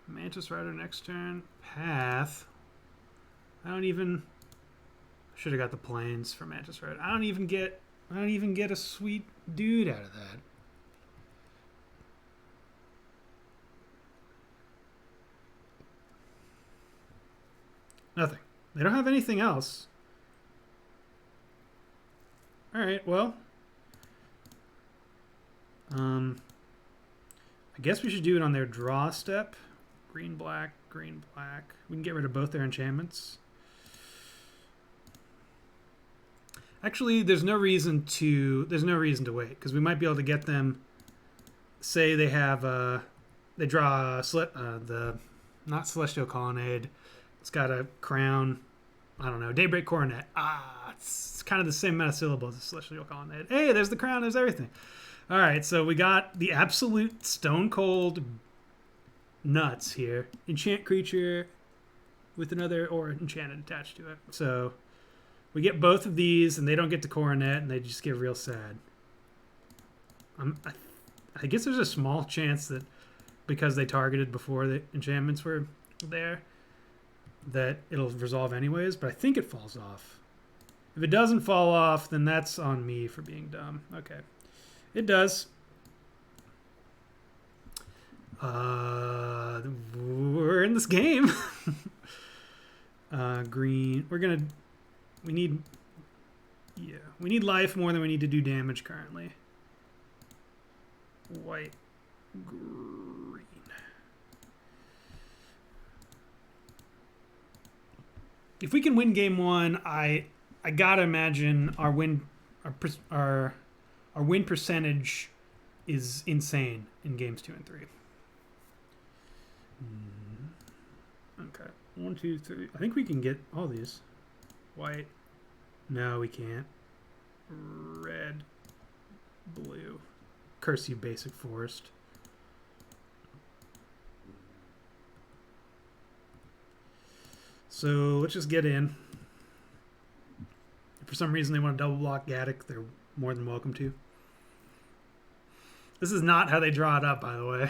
Mantis Rider next turn. Path. I should have got the planes for Mantis Rider. I don't even get a sweet dude out of that. Nothing. They don't have anything else. Alright, well. I guess we should do it on their draw step. Green, black, green, black. We can get rid of both their enchantments. Actually, there's no reason to wait, because we might be able to get them. Say they have they draw the not Celestial Colonnade. It's got a crown. I don't know, Daybreak Coronet. It's kind of the same amount of syllables as Celestial Colonnade. Hey, there's the crown, there's everything. All right, so we got the absolute stone cold nuts here. Enchant creature with another or enchanted attached to it. So we get both of these, and they don't get to Coronet, and they just get real sad. I guess there's a small chance that because they targeted before the enchantments were there, that it'll resolve anyways, but I think it falls off. If it doesn't fall off, then that's on me for being dumb. Okay. It does. We're in this game. Green. We need life more than we need to do damage currently. White. Green. If we can win game 1, I gotta imagine our win percentage is insane in games 2 and 3. Okay, 1, 2, 3. I think we can get all these. White. No, we can't. Red. Blue. Curse you, basic forest. So let's just get in. If for some reason they want to double block Gaddock, they're more than welcome to. This is not how they draw it up, by the way.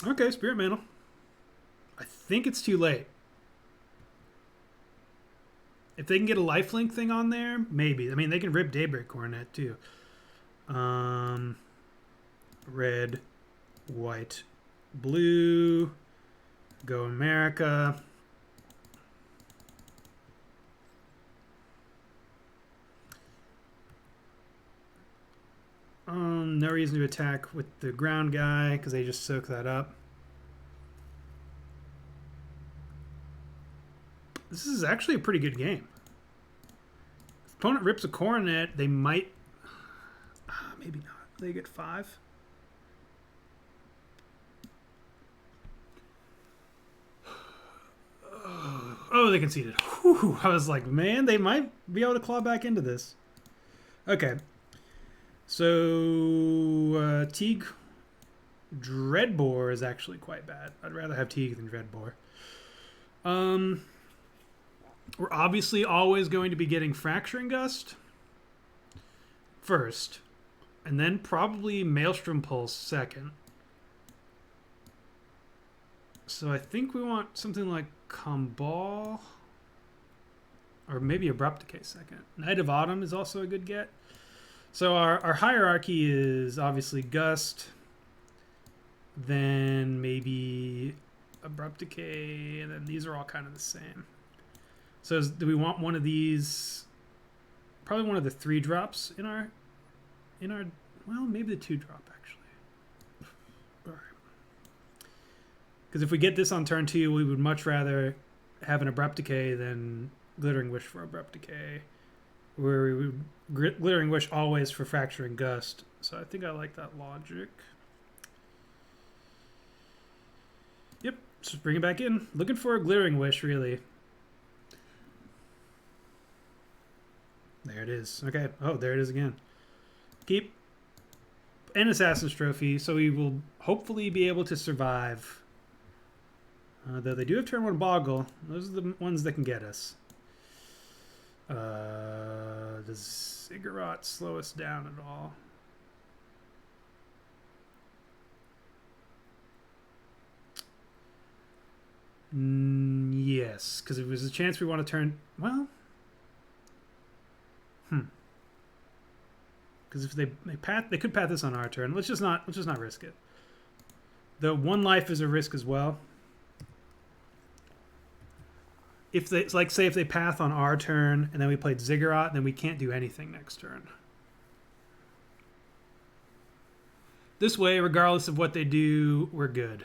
Okay, Spirit Mantle. I think it's too late. If they can get a lifelink thing on there, maybe. I mean, they can rip Daybreak Coronet too. Red, white, blue. Go America. No reason to attack with the ground guy because they just soak that up. This is actually a pretty good game. If opponent rips a Coronet, they might... maybe not. They get 5. Oh, they conceded. Whew, I was like, man, they might be able to claw back into this. Okay. So, Teague Dreadbore is actually quite bad. I'd rather have Teague than Dreadbore. We're obviously always going to be getting Fracturing Gust first, and then probably Maelstrom Pulse second. So I think we want something like Combal, or maybe Abrupt Decay second. Night of Autumn is also a good get. So our hierarchy is obviously Gust, then maybe Abrupt Decay, and then these are all kind of the same. So do we want one of these? Probably one of the 3 drops in our, well, maybe the 2 drop actually. All right. Because if we get this on turn 2, we would much rather have an Abrupt Decay than Glittering Wish for Abrupt Decay, where we would Glittering Wish always for Fracturing Gust. So I think I like that logic. Yep, just bring it back in. Looking for a Glittering Wish, really. There it is. Okay. Oh, there it is again. Keep an Assassin's Trophy, so we will hopefully be able to survive. Though they do have turn 1 Boggle. Those are the ones that can get us. Does Ziggurat slow us down at all? Yes, because if there's a chance we want to turn... Well... Because if they could path this on our turn. Let's just not risk it. The 1 life is a risk as well. If they say if they path on our turn and then we played Ziggurat, then we can't do anything next turn. This way, regardless of what they do, we're good.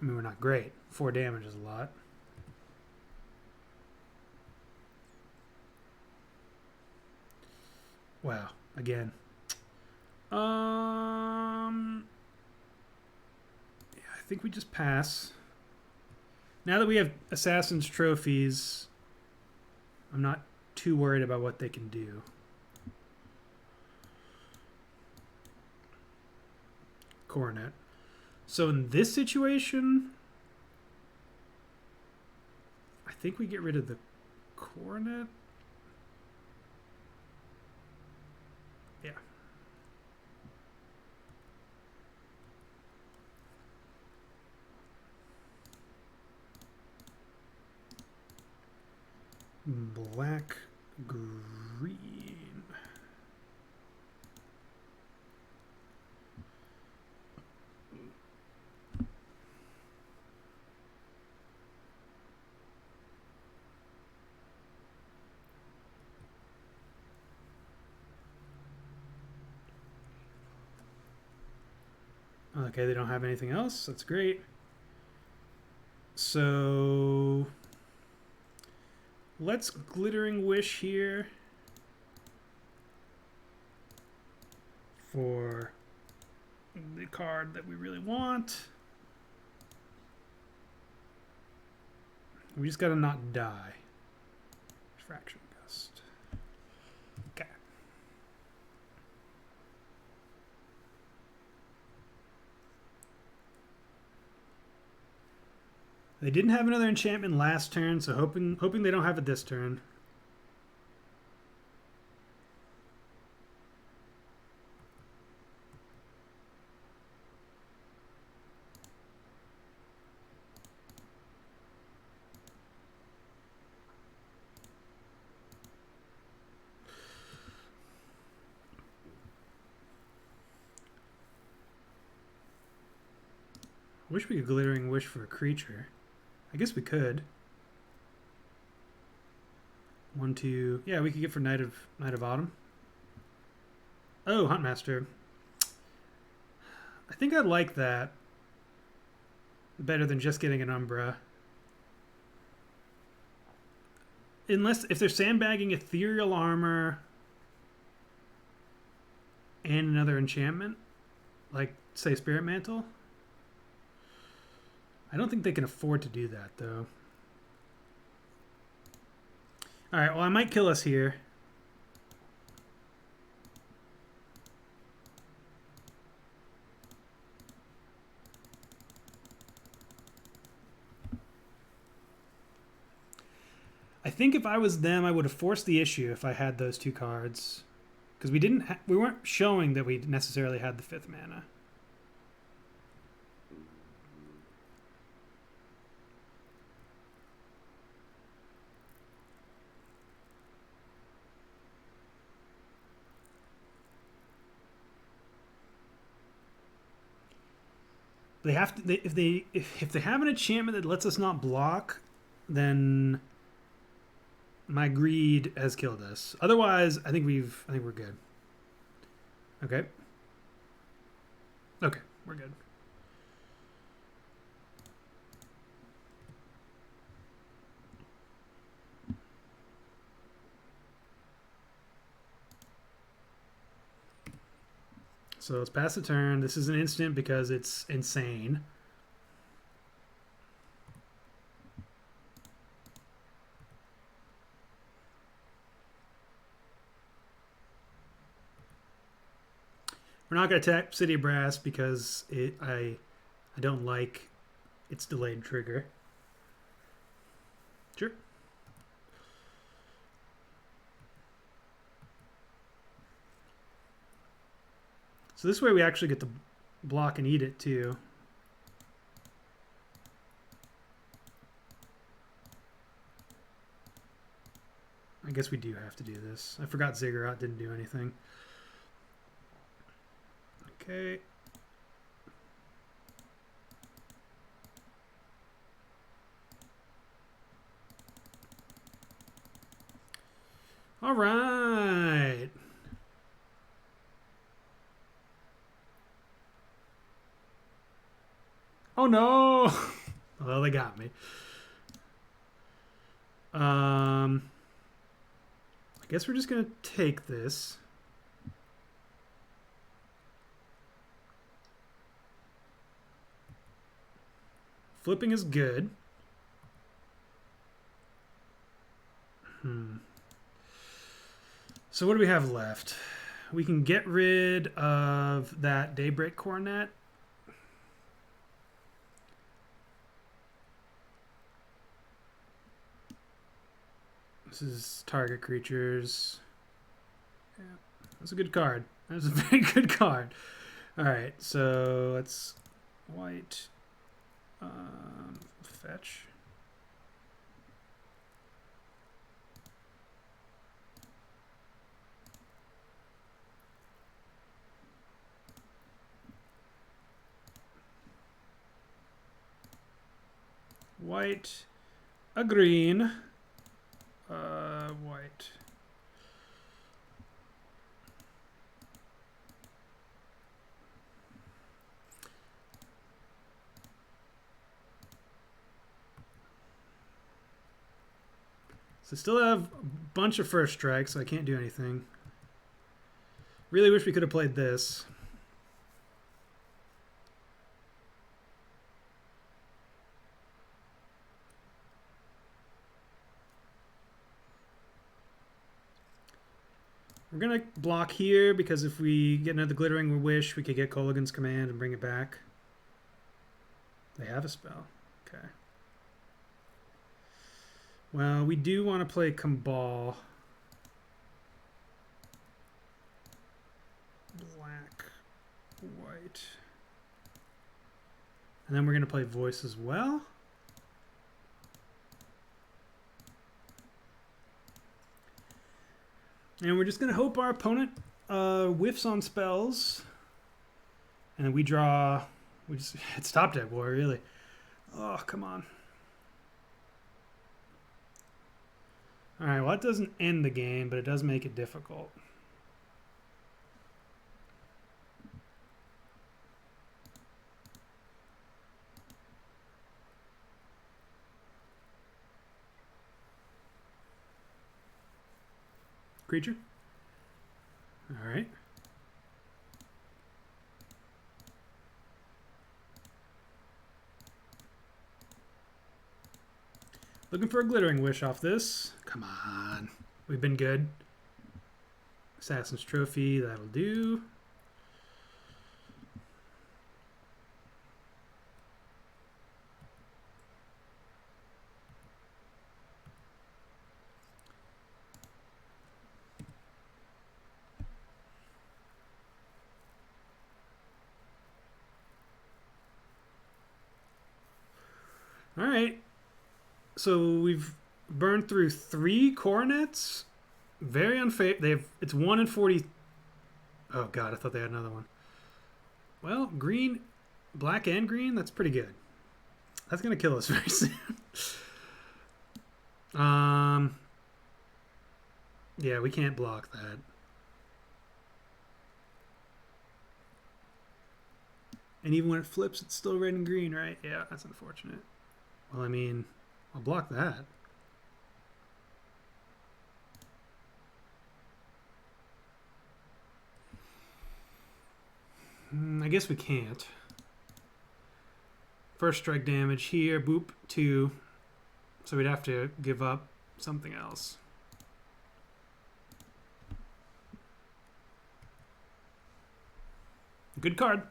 I mean, we're not great. 4 damage is a lot. Wow. Again. Yeah, I think we just pass. Now that we have Assassin's Trophies, I'm not too worried about what they can do. Coronet. So in this situation, I think we get rid of the Coronet. Yeah. Black, green. Okay, they don't have anything else. That's great. So let's Glittering Wish here for the card that we really want. We just gotta not die. Fraction Gust. Okay. They didn't have another enchantment last turn, so hoping they don't have it this turn. I wish we could Glittering Wish for a creature. I guess we could. 1, 2. Yeah, we could get for Night of Autumn. Oh, Huntmaster. I think I like that better than just getting an Umbra. Unless if they're sandbagging Ethereal Armor and another enchantment, like say Spirit Mantle. I don't think they can afford to do that, though. Alright, well, I might kill us here. I think if I was them, I would have forced the issue if I had those two cards. Because we weren't showing that we necessarily had the 5th mana. They have to. If they have an enchantment that lets us not block, then my greed has killed us. Otherwise, I think we're good. Okay. Okay, we're good. So let's pass the turn. This is an instant because it's insane. We're not going to attack City of Brass because I don't like its delayed trigger. Sure. So this way we actually get to block and eat it too. I guess we do have to do this. I forgot Ziggurat didn't do anything. Okay. All right. Oh no! Well, they got me. I guess we're just gonna take this. Flipping is good. So what do we have left? We can get rid of that Daybreak Coronet. This is target creatures. Yeah, that's a good card. That's a very good card. All right, so let's white fetch. White, a green, white. So still have a bunch of first strikes, so I can't do anything. Really wish we could have played this. We're going to block here because if we get another Glittering Wish, we could get Kolaghan's Command and bring it back. They have a spell. Okay. Well, we do want to play Cabal. Black, white. And then we're going to play Voice as well. And we're just going to hope our opponent whiffs on spells. And then we draw... it's top deck war, really. Oh, come on. Alright, well, that doesn't end the game, but it does make it difficult. Creature? Alright. Looking for a Glittering Wish off this. Come on. We've been good. Assassin's Trophy, that'll do. All right. So we've burned through 3 coronets. Very unfair. It's 1 in 40. Oh god, I thought they had another one. Well, green, black and green, that's pretty good. That's gonna kill us very soon. Yeah, we can't block that. And even when it flips, it's still red and green, right? Yeah, that's unfortunate. Well, I mean, I'll block that. I guess we can't. First strike damage here, boop, 2. So we'd have to give up something else. Good card.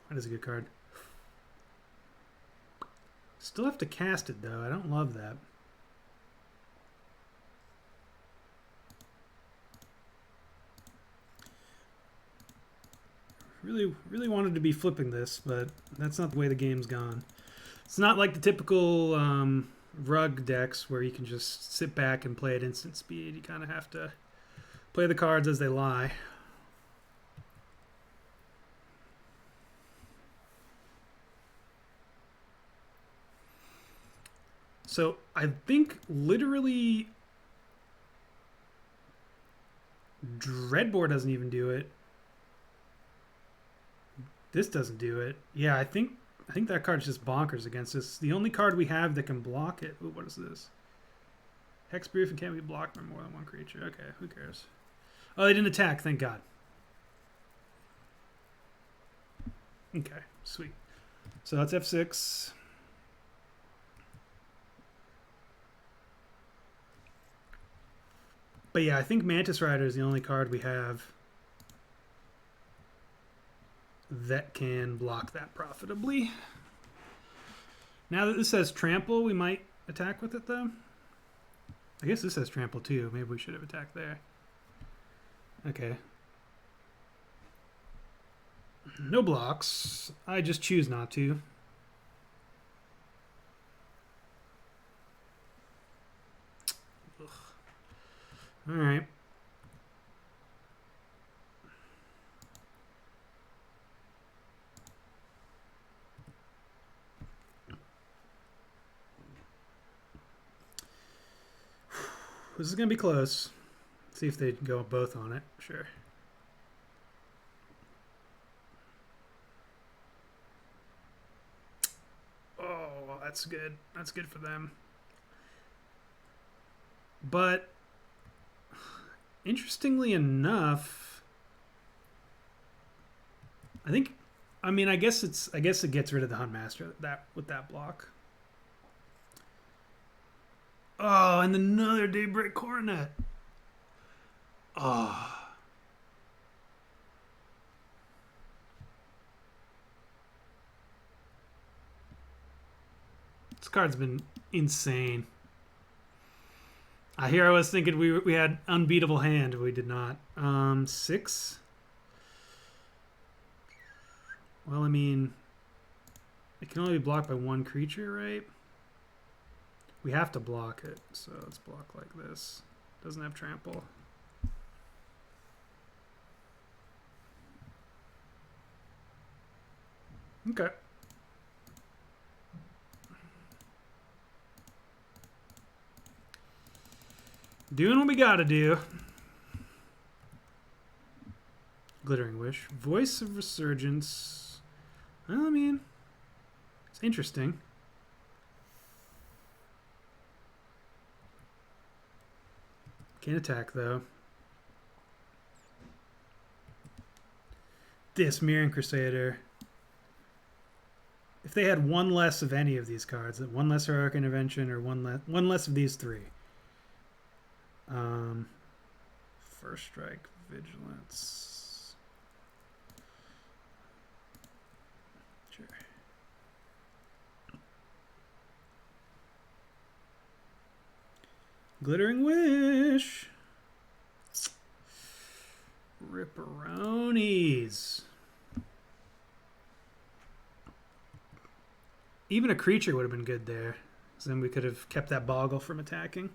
That is a good card. Still have to cast it, though. I don't love that. Really wanted to be flipping this, but that's not the way the game's gone. It's not like the typical rug decks where you can just sit back and play at instant speed. You kind of have to play the cards as they lie. So I think literally Dreadbore doesn't even do it. This doesn't do it. Yeah, I think that card's just bonkers against us. The only card we have that can block it. Ooh, what is this? Hexproof and can't be blocked by more than one creature. Okay, who cares? Oh, they didn't attack, thank God. Okay, sweet. So that's F6. But yeah, I think Mantis Rider is the only card we have that can block that profitably. Now that this says Trample, we might attack with it, though. I guess this says Trample, too. Maybe we should have attacked there. Okay. No blocks. I just choose not to. Ugh. All right. This is going to be close. See if they go both on it. Sure. Oh, that's good. That's good for them. But interestingly enough, I guess it gets rid of the Huntmaster with that block. Oh, and another Daybreak Coronet. Oh. This card's been insane. Here I was thinking we had unbeatable hand, but we did not. 6. Well, I mean, it can only be blocked by one creature, right? We have to block it, so let's block like this. Doesn't have trample. Okay. Doing what we gotta do. Glittering Wish. Voice of Resurgence. Well, I mean, it's interesting. Can't attack, though. This Mirran Crusader. if they had one less of any of these cards, one less Heroic Intervention or one less of these three. First Strike, Vigilance. Sure. Glittering Wish. Ripperonis. Even a creature would have been good there. So then we could have kept that Boggle from attacking.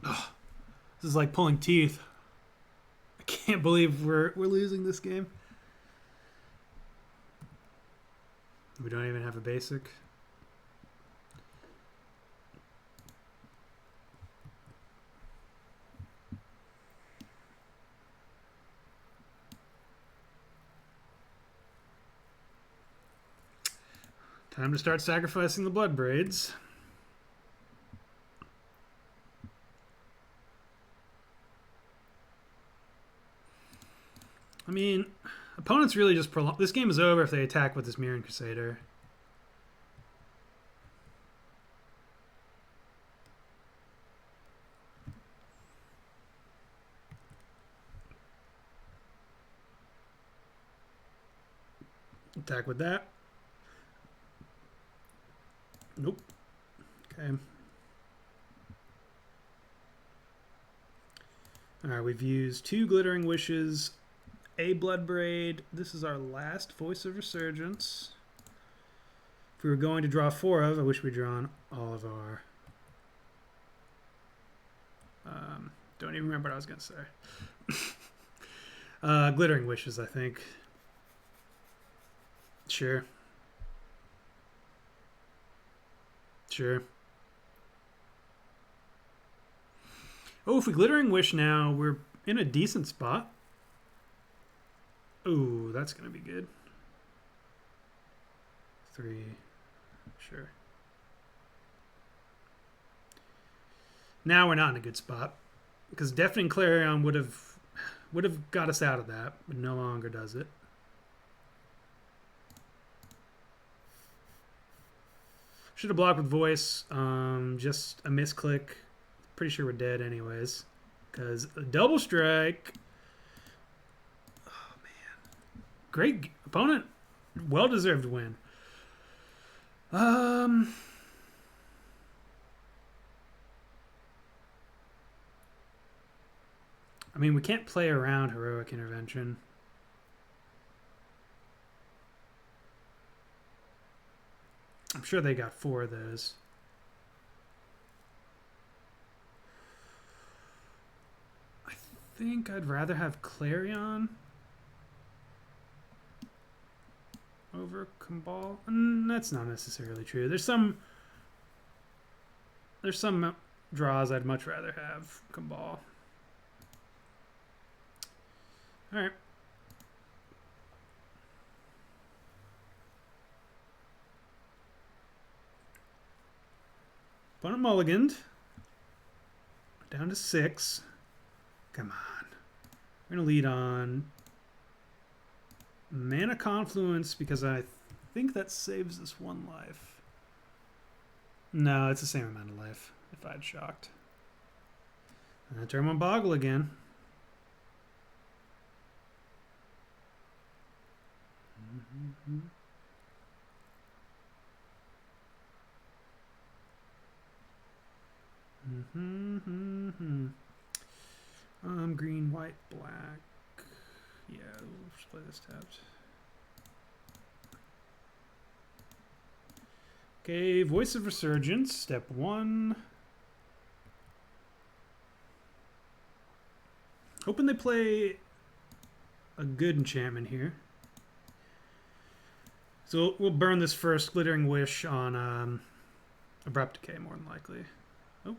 Oh, this is like pulling teeth. I can't believe we're losing this game. We don't even have a basic. Time to start sacrificing the Blood Braids. I mean, opponents really just prolong. This game is over if they attack with this Mirran Crusader. Attack with that. Nope. Okay. Alright, we've used 2 Glittering Wishes, a Blood Braid. This is our last Voice of Resurgence. If we were going to draw 4 of, I wish we'd drawn all of our... don't even remember what I was going to say. Glittering Wishes, I think. Sure. Sure. Oh, if we Glittering Wish now, we're in a decent spot. Ooh, that's going to be good. 3. Sure. Now we're not in a good spot. Because Deafening Clarion would have got us out of that, but no longer does it. Should have blocked with Voice. Just a misclick. Pretty sure we're dead anyways. Because a double strike. Oh, man. Great opponent. Well-deserved win. I mean, we can't play around Heroic Intervention. I'm sure they got 4 of those. I think I'd rather have Clarion over Cabal. That's not necessarily true. There's some draws I'd much rather have Cabal. All right. Opponent mulliganed. Down to 6. Come on. We're going to lead on Mana Confluence because I think that saves us 1 life. No, it's the same amount of life if I'd shocked. And I turn on Boggle again. Green, white, black. Yeah, we'll just play this tapped. Okay, Voice of Resurgence, step 1. Hoping they play a good enchantment here. So we'll burn this first Glittering Wish on Abrupt Decay, more than likely. Oh.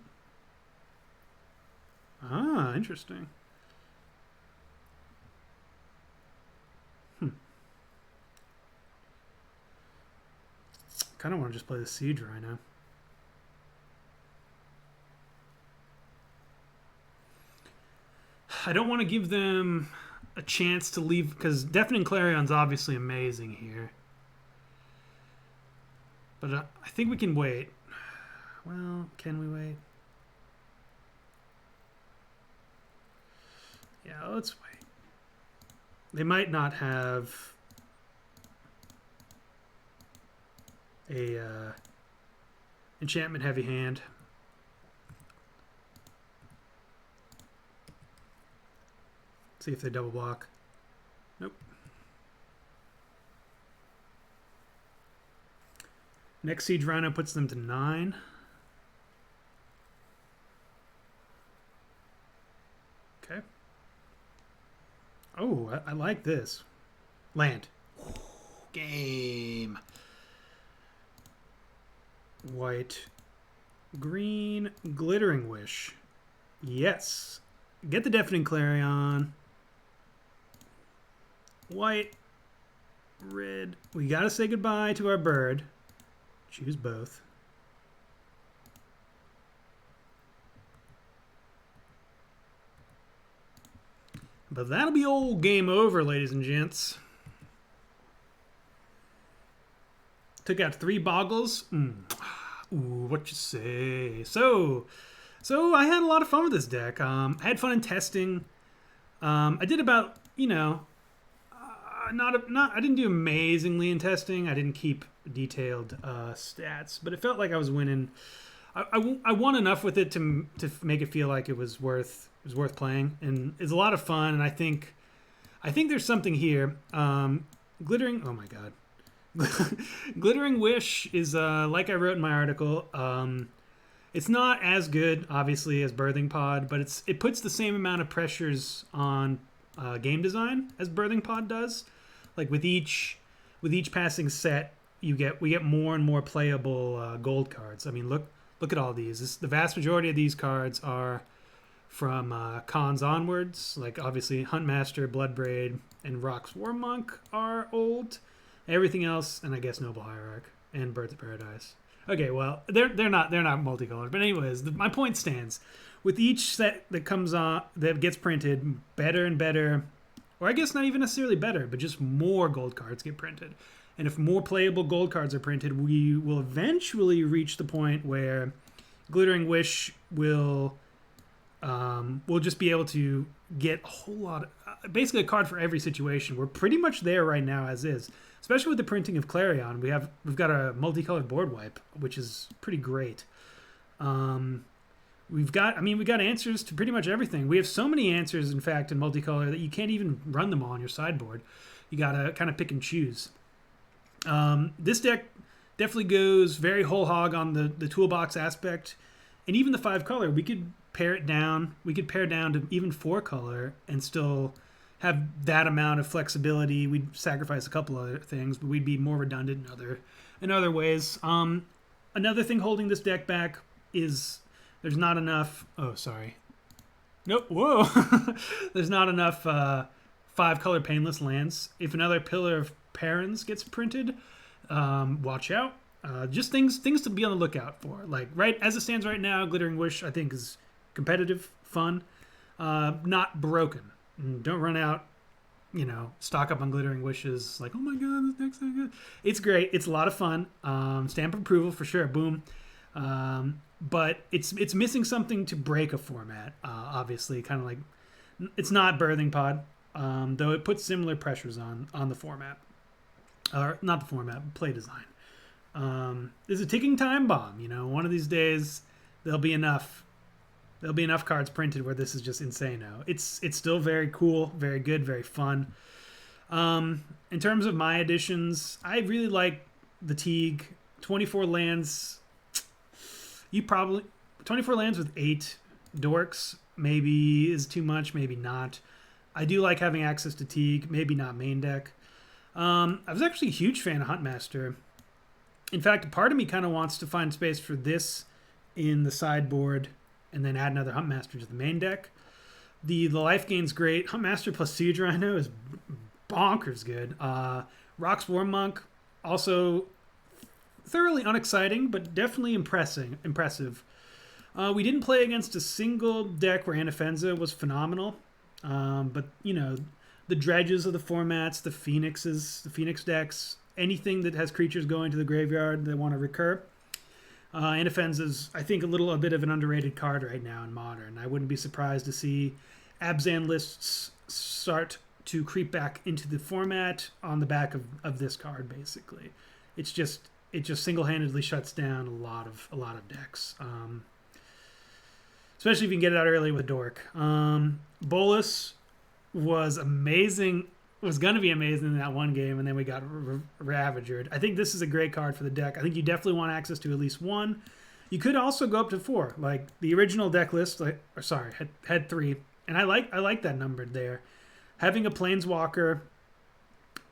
Ah, interesting. Kind of want to just play the Siege right now. I don't want to give them a chance to leave, because Deafening Clarion's obviously amazing here. But I think we can wait. Well, can we wait? Yeah, let's wait. They might not have a enchantment heavy hand. See if they double block. Nope. Next Siege Rhino puts them to 9. Okay. Oh, I like this. Land. Game. White. Green. Glittering Wish. Yes. Get the Deafening Clarion. White. Red. We gotta say goodbye to our bird. Choose both. But that'll be old game over, ladies and gents. Took out 3 Bogles. Ooh, what you say? So I had a lot of fun with this deck. I had fun in testing. I did about, you know, I didn't do amazingly in testing. I didn't keep detailed stats, but it felt like I was winning. I won enough with it to make it feel like it was worth playing, and it's a lot of fun. And I think there's something here. Glittering. Oh my god. Glittering Wish is like I wrote in my article. It's not as good, obviously, as Birthing Pod, but it puts the same amount of pressures on game design as Birthing Pod does. Like with each passing set, we get more and more playable gold cards. I mean, look at all these. The vast majority of these cards are from Cons onwards. Like obviously Huntmaster, Bloodbraid, and Rock's War Monk are old. Everything else, and I guess Noble Hierarch and Birds of Paradise. Okay, well they're not multicolored, but anyways, my point stands. With each set that comes on that gets printed, better and better, or I guess not even necessarily better, but just more gold cards get printed. And if more playable gold cards are printed, we will eventually reach the point where Glittering Wish will we'll just be able to get a whole lot of, basically a card for every situation. We're pretty much there right now as is, especially with the printing of Clarion. We've got a multicolored board wipe, which is pretty great. We've got answers to pretty much everything. We have so many answers, in fact, in multicolor that you can't even run them all on your sideboard. You gotta kind of pick and choose. This deck definitely goes very whole hog on the toolbox aspect, and even the 5 color. We could pare it down. We could pare down to even 4 color and still have that amount of flexibility. We'd sacrifice a couple other things, but we'd be more redundant in other ways. Another thing holding this deck back is there's not enough. Oh, sorry. Nope. Whoa. There's not enough 5 color painless lands. If another Pillar of Perins gets printed, watch out. Just things to be on the lookout for. Like right as it stands right now, Glittering Wish I think is competitive, fun, not broken. Don't run out, stock up on Glittering Wishes. Like, oh my god, this deck's so good. It's great. It's a lot of fun. Stamp of approval for sure. Boom. But it's missing something to break a format. Obviously, kind of like it's not Birthing Pod, though it puts similar pressures on the format, or not the format, but play design. There's a ticking time bomb. One of these days there'll be enough cards printed where this is just insane-o. It's still very cool, very good, very fun. In terms of my additions, I really like the Teague. 24 lands. 24 lands with 8 dorks maybe is too much, maybe not. I do like having access to Teague, maybe not main deck. I was actually a huge fan of Huntmaster. In fact, a part of me kind of wants to find space for this in the sideboard and then add another Huntmaster to the main deck. The life gain's great. Huntmaster plus Siege Rhino is bonkers good. Rock's War Monk, also thoroughly unexciting, but definitely impressive. We didn't play against a single deck where Anafenza was phenomenal. But, the dredges of the formats, the phoenixes, the phoenix decks, anything that has creatures going to the graveyard that want to recur. Anafen's is, I think, a bit of an underrated card right now in Modern. I wouldn't be surprised to see Abzan lists start to creep back into the format on the back of this card. Basically, it just single-handedly shuts down a lot of decks, especially if you can get it out early with Dork. Bolus was amazing. Was going to be amazing in that one game, and then we got Ravagered. I think this is a great card for the deck. I think you definitely want access to at least one. You could also go up to 4, like the original deck list. Had 3, and I like that numbered there. Having a Planeswalker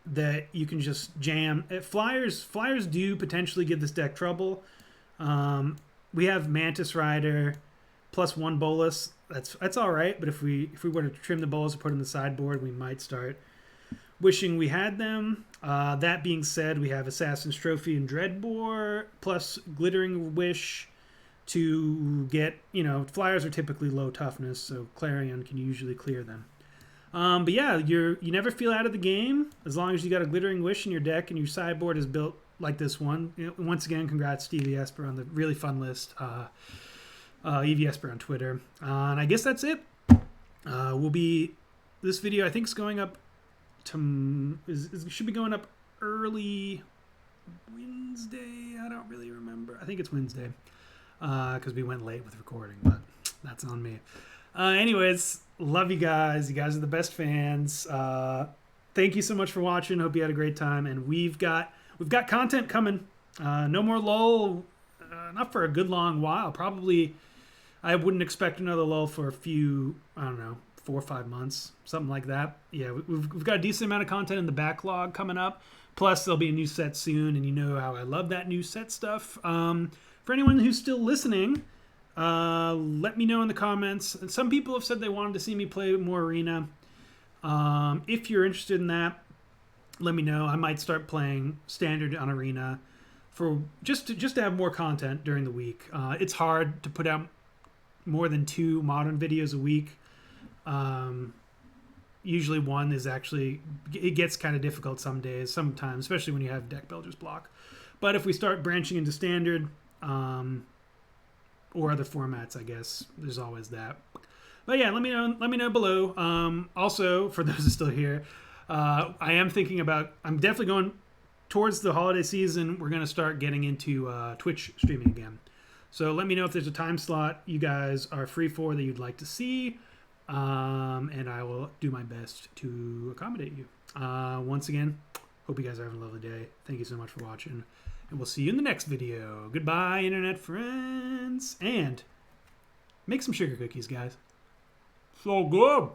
that you can just jam. Flyers do potentially give this deck trouble. We have Mantis Rider plus 1 Bolus. That's all right, but if we were to trim the Bolus and put in the sideboard, we might start wishing we had them. That being said, we have Assassin's Trophy and Dreadbore plus Glittering Wish to get, flyers are typically low toughness, so Clarion can usually clear them. But yeah, you never feel out of the game as long as you got a Glittering Wish in your deck and your sideboard is built like this one. Once again, congrats Stevie Esper on the really fun list. Evie Esper on Twitter. And I guess that's it. This video I think is going up should be going up early Wednesday. I don't really remember. I think it's Wednesday because we went late with recording, but that's on me. Anyways, love you guys. You guys are the best fans. Thank you so much for watching. Hope you had a great time. And we've got content coming. No more lull. Not for a good long while. Probably, I wouldn't expect another lull for a few, I don't know, 4 or 5 months, something like that. Yeah, we've got a decent amount of content in the backlog coming up. Plus, there'll be a new set soon, and you know how I love that new set stuff. For anyone who's still listening, let me know in the comments. Some people have said they wanted to see me play more Arena. If you're interested in that, let me know. I might start playing Standard on Arena for just to have more content during the week. It's hard to put out more than 2 Modern videos a week. Usually one is it gets kind of difficult sometimes, especially when you have deck builders block. But if we start branching into Standard, or other formats, I guess there's always that. But yeah, let me know below. Also, for those who are still here, I'm definitely going towards the holiday season. We're going to start getting into Twitch streaming again. So let me know if there's a time slot you guys are free for that you'd like to see. And I will do my best to accommodate you. Once again, hope you guys are having a lovely day. Thank you so much for watching, and we'll see you in the next video. Goodbye, internet friends, and make some sugar cookies, guys. So good.